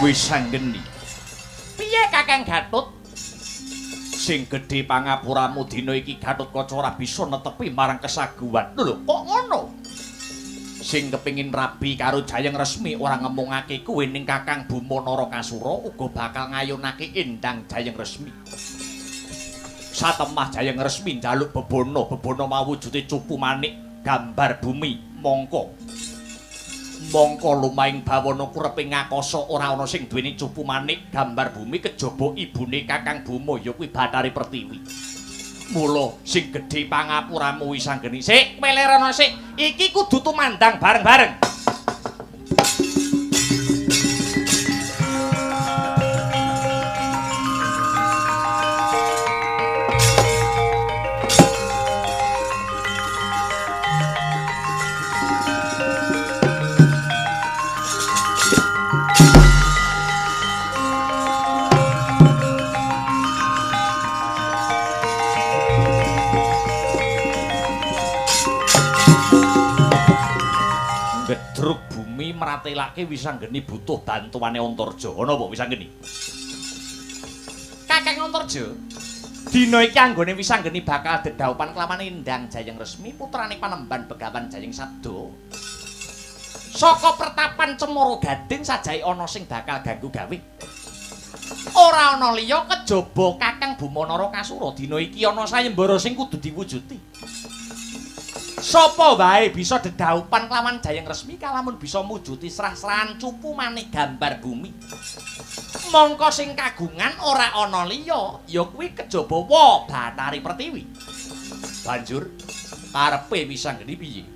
Wisanggeni Kakang Gatut. Sing gedhe pangapuramu dina iki Gatotkaca ora bisa netepi marang kesaguhan. Lho, kok ngono? Sing kepengin rabi karo Jayeng Resmi ora ngemungake kuwi ning Kakang Buma Narakasura uga bakal ngayunake endang Jayeng Resmi. Satemah Jayeng Resmi njaluk bebono mau wujude cupu manik gambar bumi mongko lumaing bawana kureping ngakasa ora ana sing duweni cupu manik gambar bumi kejaba ibune Kakang Buma ya kuwi Bathari Pertiwi. Mula sing gedhe pangapuramu wis anggeni. Sik, melerono sik. Iki kudu tumandang bareng-bareng. Gedruk bumi meratelake wis anggeni butuh bantuane Antarja. Ana apa wis anggeni? Kakang Antarja, dina iki anggone wis anggeni bakal dedaupan kelawan Endang Jayeng Resmi putrane Panembahan Begawan Jayeng Sabda. Saka pertapan Cemara Gading sajae ana sing bakal ganggu gawe. Ora ana liya kejaba Kakang Buma Narakasura dina iki ana sayembara sing kudu diwujudi. Sapa wae bisa dedaupan kelawan Jayeng Resmi kalamun bisa mujuti serah-serahan cupu manik gambar bumi. Mongko sing kagungan ora ana liya ya kuwi kejaba Bathari Pertiwi. Banjur karepe bisa ngene piye?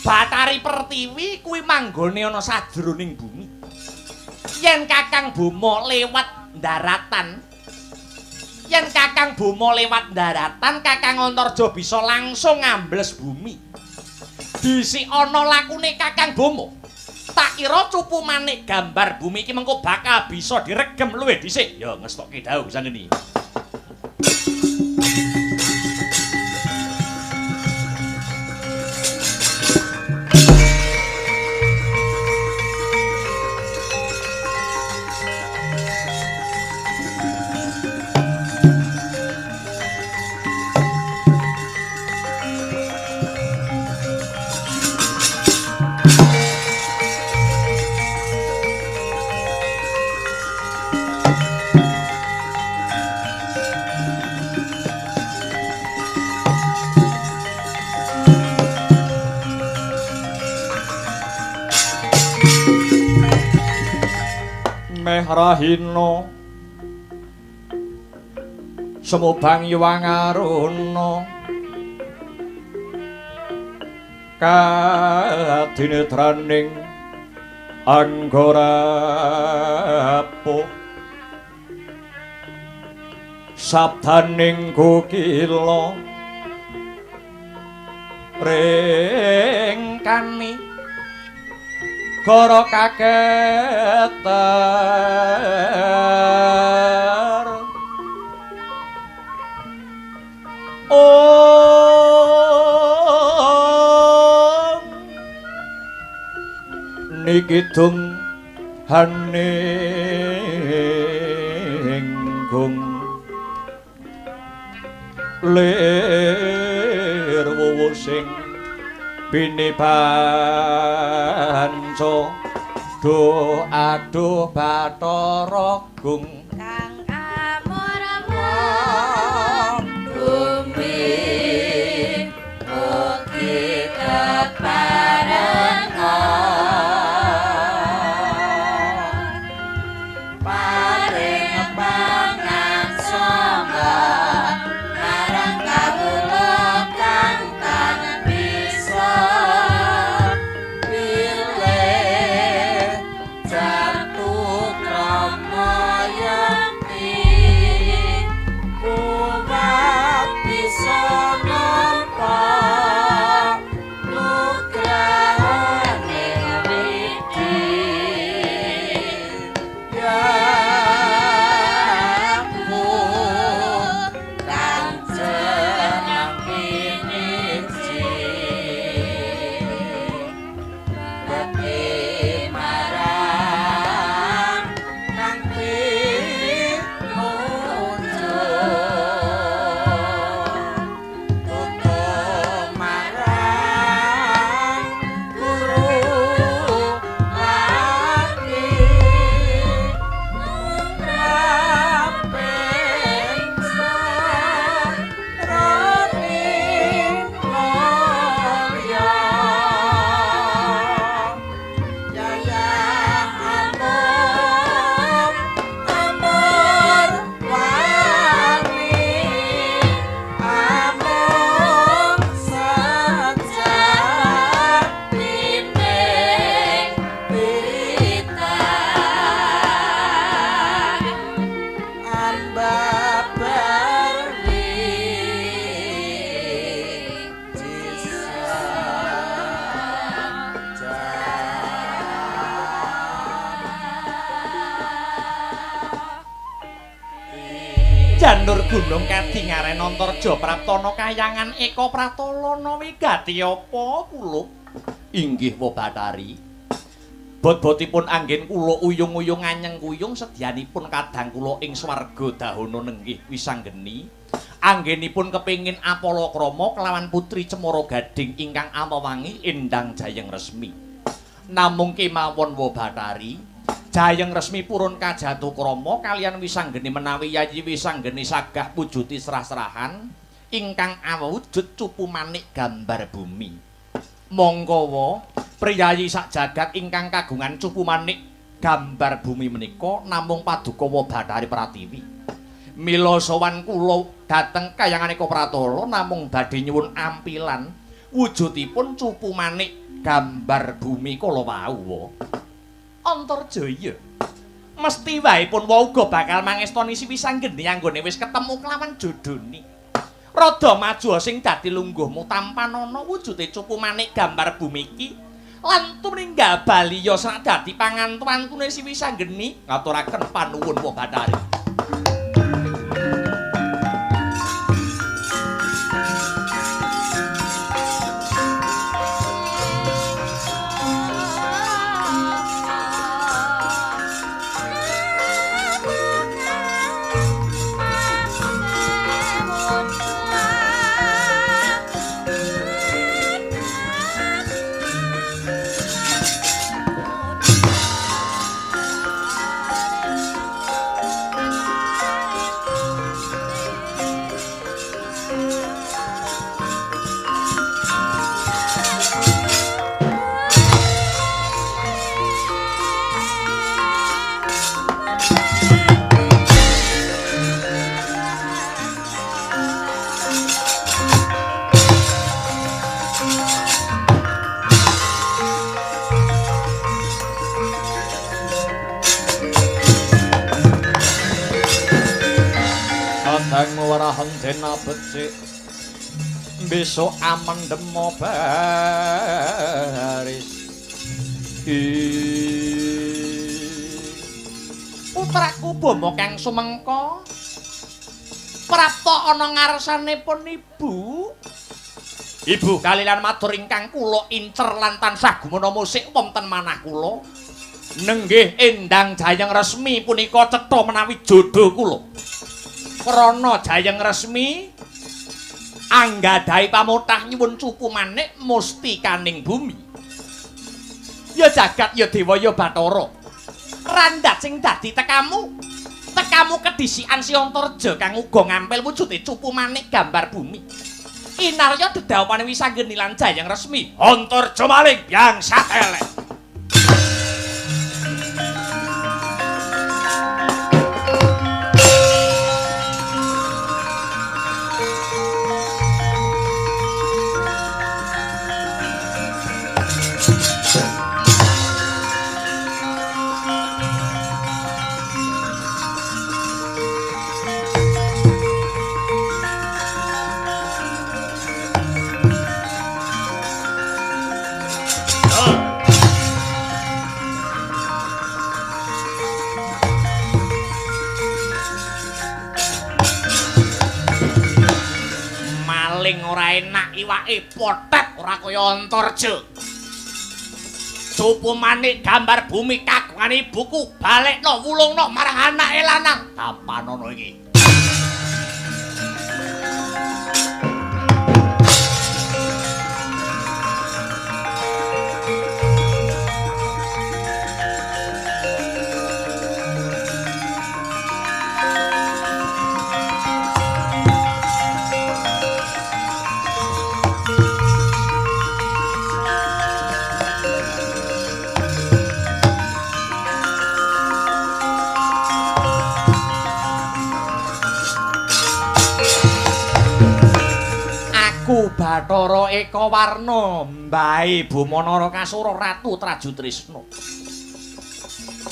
Bathari Pertiwi kuwi manggone ana sajroning bumi. Yen Kakang Buma lewat ndaratan Kakang Antarja bisa langsung ngambles bumi. Dhisik ana lakune Kakang Buma. Tak kira cupu manik gambar bumi iki mengko bakal bisa diregem luwih dhisik. Ya ngestokke dawuh sanggeni. Rahina sumubang yuwang aruna kadinetraning anggorapo sabdaning gokila ringkani Goro kaketer niki dung haninggung lir wuwu sing binibanca aduh Bathara Gung kang amur-amur bumi ugi keparengan paring pangan sangga marang kawula kang bisa pilih jatuh kramaya Janur gunung kadi ngaren Antarja Praptana kayangan Eka Pratolana wigati apa kula? Inggih Wa Bathari. Bot-botipun anggen kula uyung-uyung anyeng kuyung sedyanipun kadang kula ing swarga dahana nenggih wisanggeni. Anggenipun kepingin Apalakrama kelawan putri Cemara Gading ingkang amawangi Endang Jayeng Resmi. Namung kemawon Wa Bathari, Jayeng Resmi purun kajatukrama kaliyan wisanggeni menawi Yayi Wisanggeni sagah pujuti serah-serahan ingkang awujud cupu manik gambar bumi. Monggo priyayi sak jagat ingkang kagungan cupu manik gambar bumi menika namung paduka Wa Bathari Pratiwi. Mila sowan kula dhateng kayangan Eka Pratala namung badhe nyuwun ampilan wujudipun cupu manik gambar bumi kala wau. Antarjaya mesti wae pun wau uga bakal mangestoni si Wisanggeni anggone wis ketemu kelawan jodhone. Rada maju sing dadi lungguhmu tampanana wujude cupu manik gambar bumi iki lan tuminggal baliya sak dadi pangantu-antune si Wisanggeni ngaturaken panuwun Wa Bathari. Warahan dena becik besok amendemo baris putraku Bama kang sumengka prapta ana ngarsanipun ibu. Ibu kalilan matur ingkang kula incer lan tansah gumana musik wonten manah kula. Nenggih Endang Jayeng Resmi punika cetha menawi jodho kula. Krana Jayeng Resmi anggadhahi pamutah nyuwun cupu manik mustikaning bumi. Ya jagat ya dewa ya Bathara. Randhat sing dadi tekamu kedhisikan si Antarja kang uga ngampil wujude cupu manik gambar bumi. Inarya dedawane Wisanggeni lan Jayeng Resmi. Antarja maling yang satelek. Ora enak iwake potet ora kaya Antarja. Cupu manik gambar bumi kagungan ibuku balekno wulungno marang anake lanang Tampanana iki. Bathara Eka Warna mbahe Bama Narakasura Ratu Traju Trisna.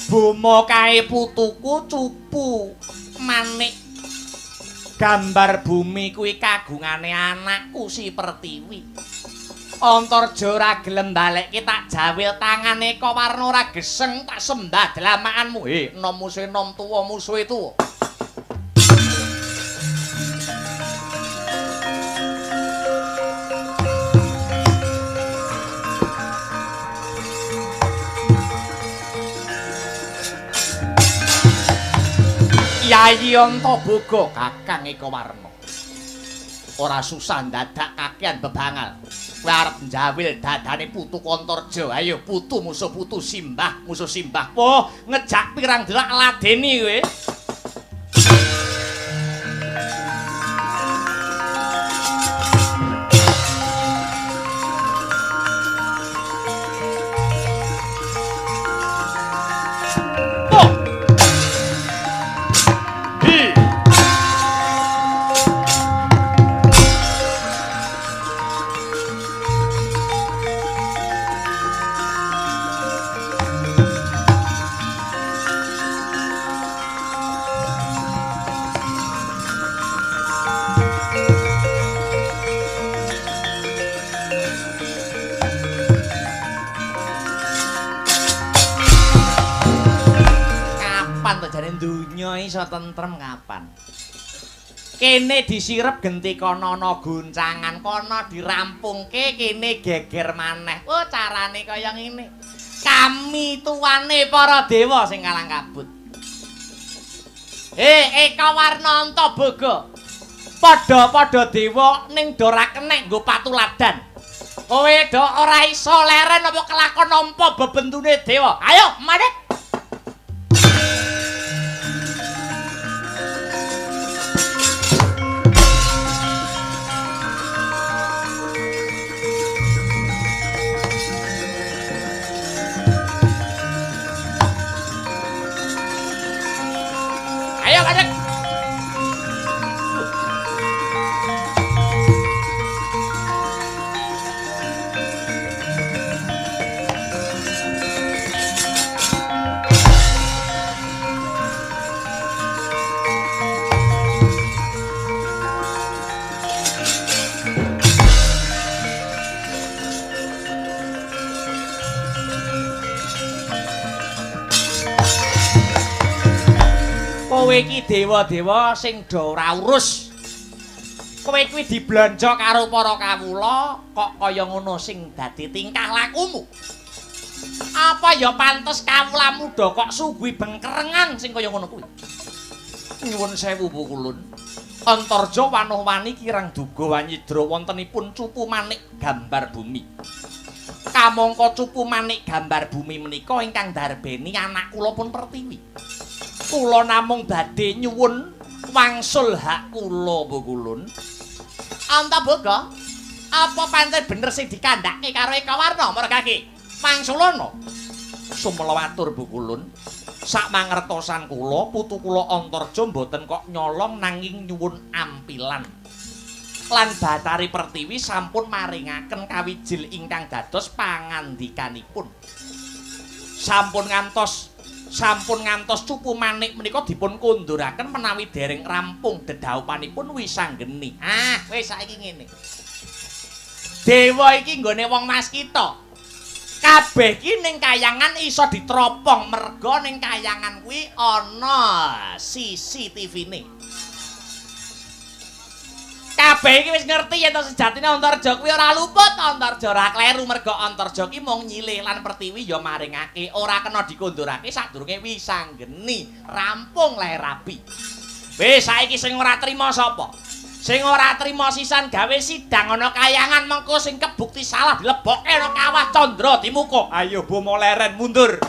Bama kae putuku cupu manik gambar bumi kuwi kagungane anakku si Pertiwi. Antarja ora gelem balekke tak jawil tangane Eka Warna ora geseng tak sembah dlamakanmu. Nom musuhe nom tuwa musuhe tuwa. Yayi Antaboga Kakang Eka Warna. Ora susah dadak kakean bebangal. Kowe arep njawil dadane putu Kontorjo. Ayo putu musuh putu simbah musuh simbah. Wah, ngejak pirang delok ladeni kowe. Dunya iso tentrem kapan? Kene disirep genti kono ana goncangan, kono dirampungke, kene geger maneh. Oh, carane kaya ngene. Kami tuane para dewa sing kalang kabut. Eka Warna Antaboga. Padha-padha dewa ning do ra kenek nggo patuladan. Kowe do ora iso leren apa kelakon nampa bebentune dewa. Ayo, madhep. Ayo, madhep. Kowe iki dewa-dewa sing do ora urus. Kowe kuwi diblanja karo para kawula kok kaya ngono sing dadi tingkah lakumu. Apa ya pantes kawulamu do kok suguhi bengkerengan sing kaya ngono kuwi. Nyuwun sewu Bu Kulun. Antarja wanuh-wani kirang duga wanyidra wontenipun cupu manik gambar bumi. Kamangka cupu manik gambar bumi menika ingkang darbeni anak kula pun Pertiwi. Kula namung badhe nyuwun wangsul hak kula Bu Kulun. Antaboga, apa pancen bener sing dikandhake karo Eka Warna margake? Mangsulana. Sumela watur Bu Kulun. Sak mangertosan kula, putu kula Antarja mboten kok nyolong nanging nyuwun ampilan. Lan Bathari Pertiwi sampun maringaken kawijil ingkang dados pangandikanipun. Sampun ngantos cupu manik menika dipun konduraken menawi dereng rampung dedaupanipun wisanggeni. Wis saiki ngene. Dewa iki nggone wong Mas kita. Kabeh iki ning kayangan iso ditropong merga ning kayangan kuwi ana CCTV-ne. Kabeh iki wis ngerti yen to sejatine Antarja kuwi ora luput, Antarja ora kleru merga Antarja ki mung nyilih lan Pertiwi ya maringake ora kena dikondurake sadurunge wisanggeni rampung lair rabi. Wis saiki sing ora trima sapa? Sing ora trima sisan gawe sidang ana kayangan mengko sing kebukti salah dilebokke ana kawah Candra Dimuka. Ayo bomo leren mundur.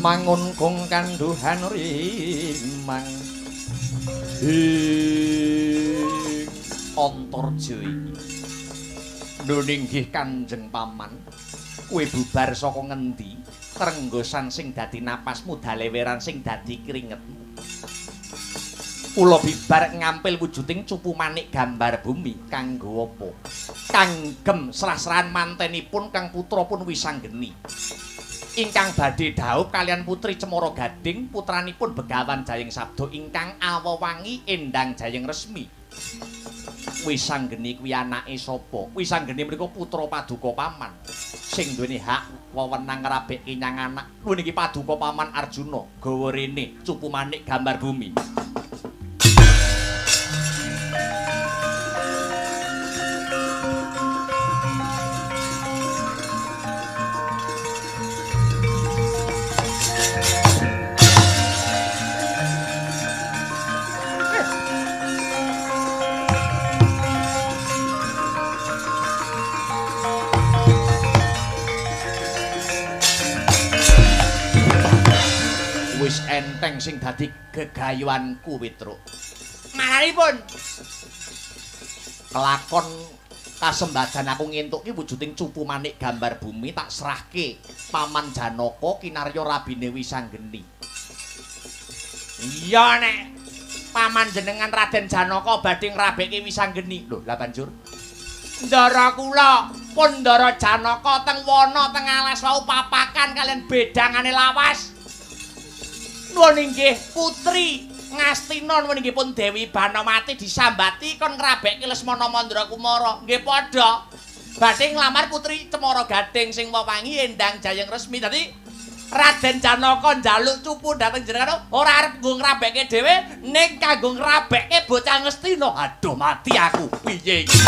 Mangun kung kanduhan rimang Antarja iki nuninggih Kanjeng Paman kowe bubar saka ngendi Trenggosan sing dadi napasmu, daleweran sing dadi keringetmu. Kula bibar ngampil wujuding cupu manik gambar bumi kanggo apa? Kanggem serah-serahan mantenipun Kang Putra pun Wisanggeni. Ingkang badhe dhaup kalian putri Cemara Gading, putranipun Begawan Jayeng Sabda ingkang awewangi Endang Jayeng Resmi. Wisanggeni kuwi anake sapa? Wisanggeni mriku putra paduka paman. Sing duweni hak wewenang ngrabekke nyang anak. Kuwi niki paduka paman Arjuna, gawa rene cupu manik gambar bumi. Wis enteng sing dadi gegayuhanku Witruk. Mananipun kelakon kasembadan aku ngentuk ki wujuding cupu manik gambar bumi tak serahke Paman Janaka kinarya rabine Wisanggeni. Iya nek paman jenengan Raden Janaka badhe ngrabekke Wisanggeni. Lho, lah banjur ndara kula pun ndara Janaka teng wana teng alas wau papakan kalian bedangane lawas. Nuwun inggih Putri Ngastina nuwun inggih pun Dewi Banawati disambati kon ngrabekke Lesmana Mandra Kumara. Nggih padha badhe nglamar Putri Cemara Gading sing wewangi Endang Jayeng Resmi. Dadi Raden Janaka njaluk cupu dhateng jenengan ora arep nggo ngrabekke dhewe ning kanggo ngrabekke bocah Ngastina. Aduh mati aku. Piye iki?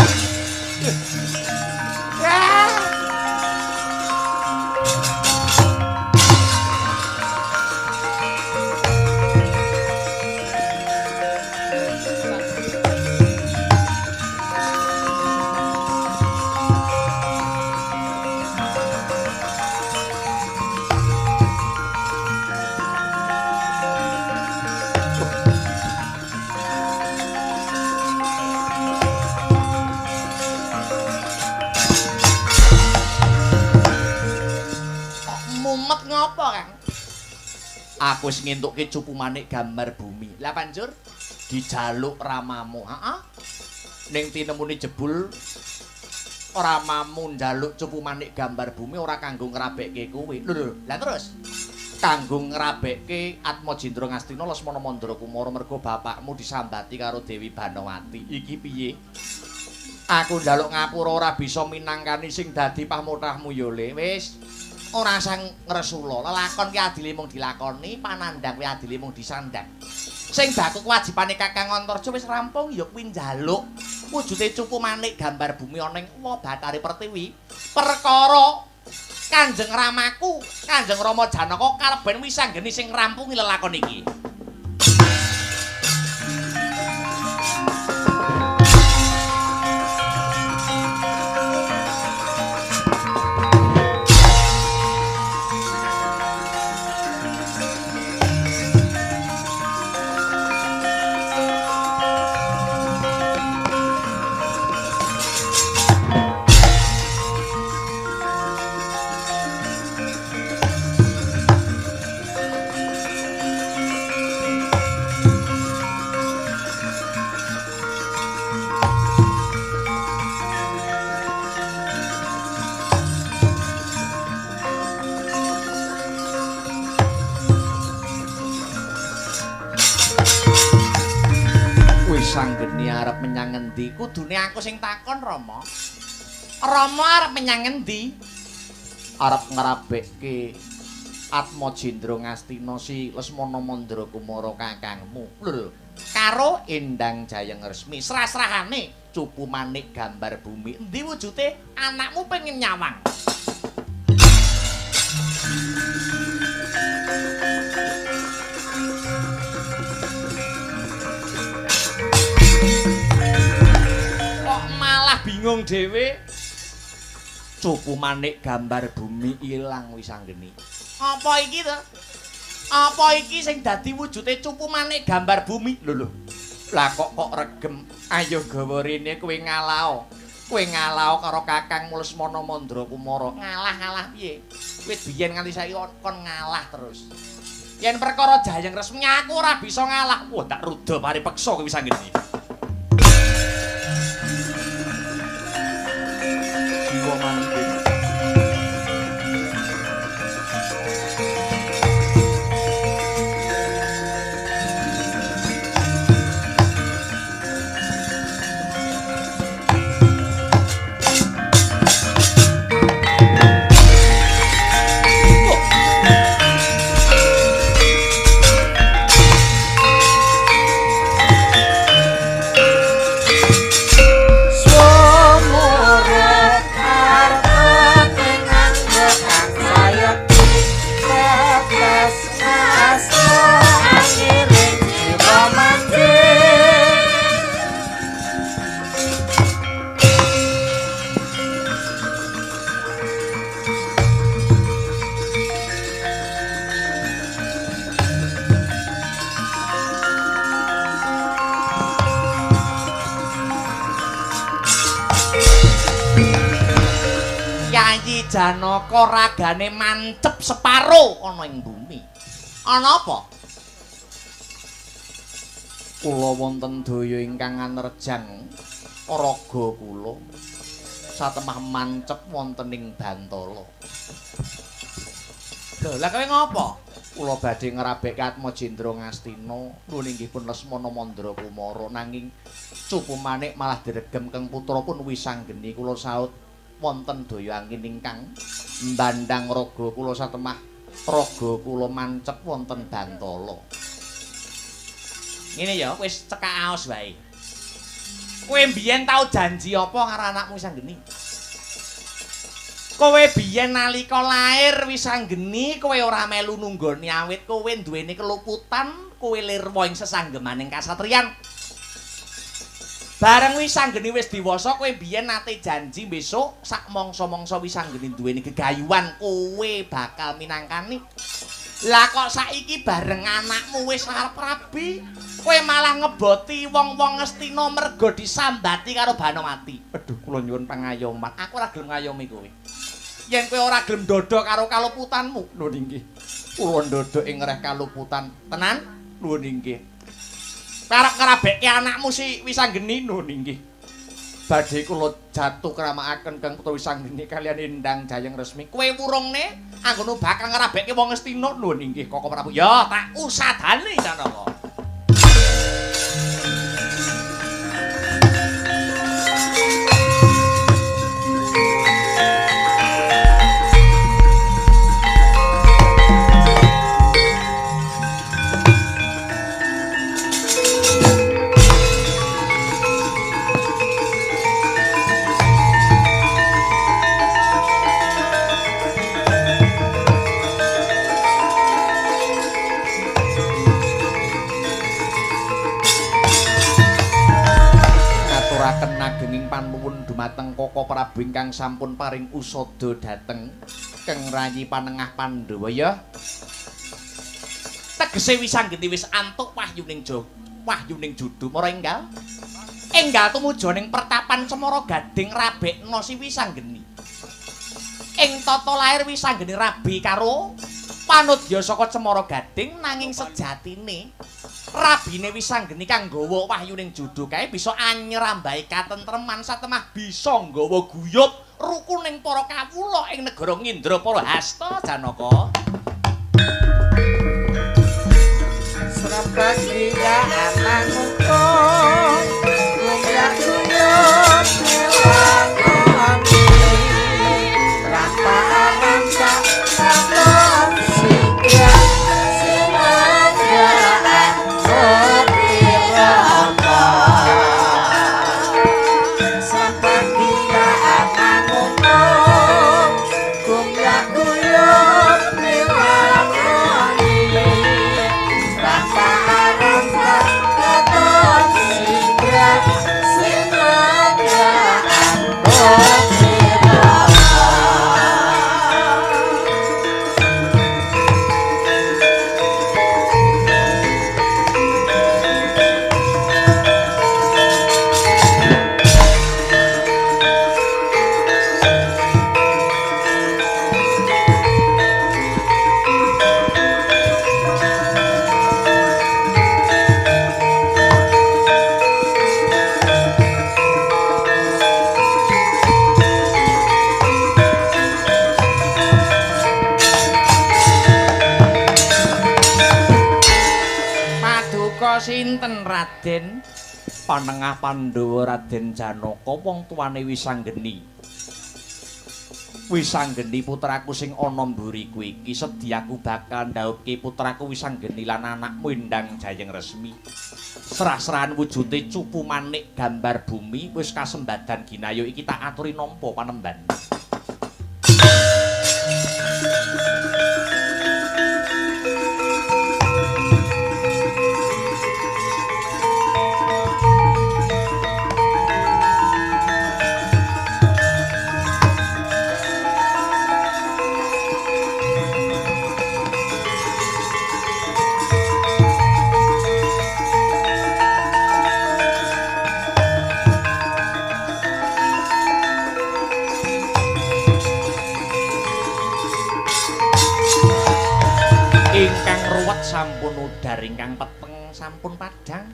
Aku wis ngentukke cupu manik gambar bumi. Lah banjur dijaluk ramamu. Heeh. Ning tinemune jebul ramamu njaluk cupu manik gambar bumi ora kanggo ngrabekke kowe. Lho, lah terus kanggo ngrabekke Atmajendra Ngastina Lesmana Mandra Kumara mergo bapakmu disambati karo Dewi Banawati. Iki piye? Aku njaluk ngapura ora bisa minangkani sing dadi pamrentahmu ya Le. Wis ora sang ngresula. Lelakon ki adile mung dilakoni, panandhang kuwi adile mung disandhang. Sing baku kewajibane Kakang Antarja wis rampung ya kuwi njaluk wujude cupu manik gambar bumi ana ing Batari Pertiwi. Perkara Kanjeng Ramaku, Kanjeng Rama Janaka kareben Wisanggeni sing ngrampungi lelakon iki. Wisanggeni arep menyang ngendi? Kudune aku sing takon, Rama. Rama arep menyang ngendi? Arep ngrabekke Atmajendra Ngastina si Lesmana Mandra Kumara kakangmu. Lho, karo Endang Jayeng Resmi. Serah-serahane cupu manik gambar bumi. Endi wujude anakmu pengen nyawang? Bingung dhewe. Cupu manik gambar bumi ilang Wisanggeni. Apa iki to? Apa iki sing dadi wujude cupu manik gambar bumi? Lho. Lah kok regem. Ayo gawa rene kowe ngalao. Kowe ngalah karo Kakang Lesmana Mandra Kumara. Ngalah piye? Wis biyen nganti saiki kon ngalah terus. Yen perkara Jayeng Resmi aku ora bisa ngalah. Wah, tak ruda paripeksa kowe wis anggene. Jiwa manting. Janaka ragane mancep separo ana ing bumi. Ana apa? Kula wonten daya ingkang anerjang raga kula satemah mancep wonten ing Bantala. Lho, lha kowe ngopo? Kula badhe ngrabekke Atma Jendra Ngastina, nuwun inggih pun Lesmana Mandra Kumara nanging cupu manik malah diregem keng putra pun wisanggeni kula saut wonten daya angin ingkang mbandhang raga kula satemah raga kula mancep wonten Bantala. Ngene ya, wis cekak aos wae. Kowe biyen tau janji apa karo anakmu Wisanggeni? Kowe biyen nalika lair Wisanggeni kowe ora melu nunggoni awit kowe duweni keluputan, kowe lirwa ing sesanggemaning kasatriyan. Bareng Wisanggeni wis diwasa kowe biyen nate janji besok sak mangsa-mangsa Wisanggeni duweni gegayuhan kowe bakal minangkani. Lah kok saiki bareng anakmu wis arep rabi, kowe malah ngeboti wong-wong Ngastina merga disambati karo Banowati. Aduh kula nyuwun pangayoman, aku ora gelem ngayomi kowe. Yen kowe ora gelem ndodho karo kaluputanmu, lho nggih. Kula ndodho ing reh kaluputan. Tenan? Lho nggih. Karep ngrabekke anakmu si Wisanggeni nun inggih. Badhe kula jatuh kramakaken Kang Putra Wisanggeni kaliyan Endang Jayeng Resmi. Kowe wurungne anggono bakal ngrabekke wong Ngastina nun inggih Koko Prabu. Ya tak usadane Janaka. Agenging panuwun dumateng Koko Prabu ingkang sampun paring usada dhateng keng rayi panengah Pandhawa ya. Tegese Wisanggeni wis antuk wahyuning judu para enggal. Enggal tumuju ning pertapan Cemara Gading rabekna si Wisanggeni. Ing tata lair Wisanggeni rabi karo panudya saka Cemara Gading nanging sejatine rabine Wisanggeni kang nggawa wahyuning judu kae bisa anyrambahi katentreman satemah bisa nggawa guyub rukuning para kawula ing negara Ngindrapara Hasta Janaka. Srabagiya amanungkung lumrah guyub melakoni ramparan sak katon sigra sinajaan Rama Srabagiya amanungkung lumrah guyub melakoni ramparan sak katon sigra Putra sinten Raden? Panengah Pandhawa Raden Janaka wong tuane Wisanggeni. Wisanggeni putraku sing ana mburiku iki sediaku bakal ndhawuhke putraku Wisanggeni lan anakmu Endang Jayeng Resmi. Serah-serahan wujude cupu manik gambar bumi wis kasembadan ginayu iki tak aturi nampa panemban. Sampun udar ingkang peteng sampun padhang.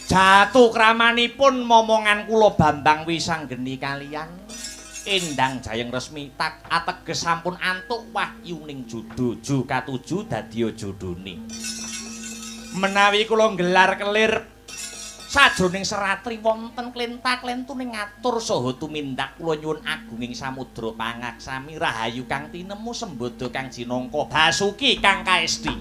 Jatuh kramanipun momongan kula Bambang Wisanggeni kalian Endang Jayeng Resmi tak ateges sampun antuk wahyuning judu katuju dadiya jodone. Menawi kula nggelar kelir sajroning seratri wonten klenta-klentuning ngatur saha tumindak kula nyuwun agunging samudra pangaksami rahayu kang tinemu sembodo kang jinangka Basuki kang kaesti.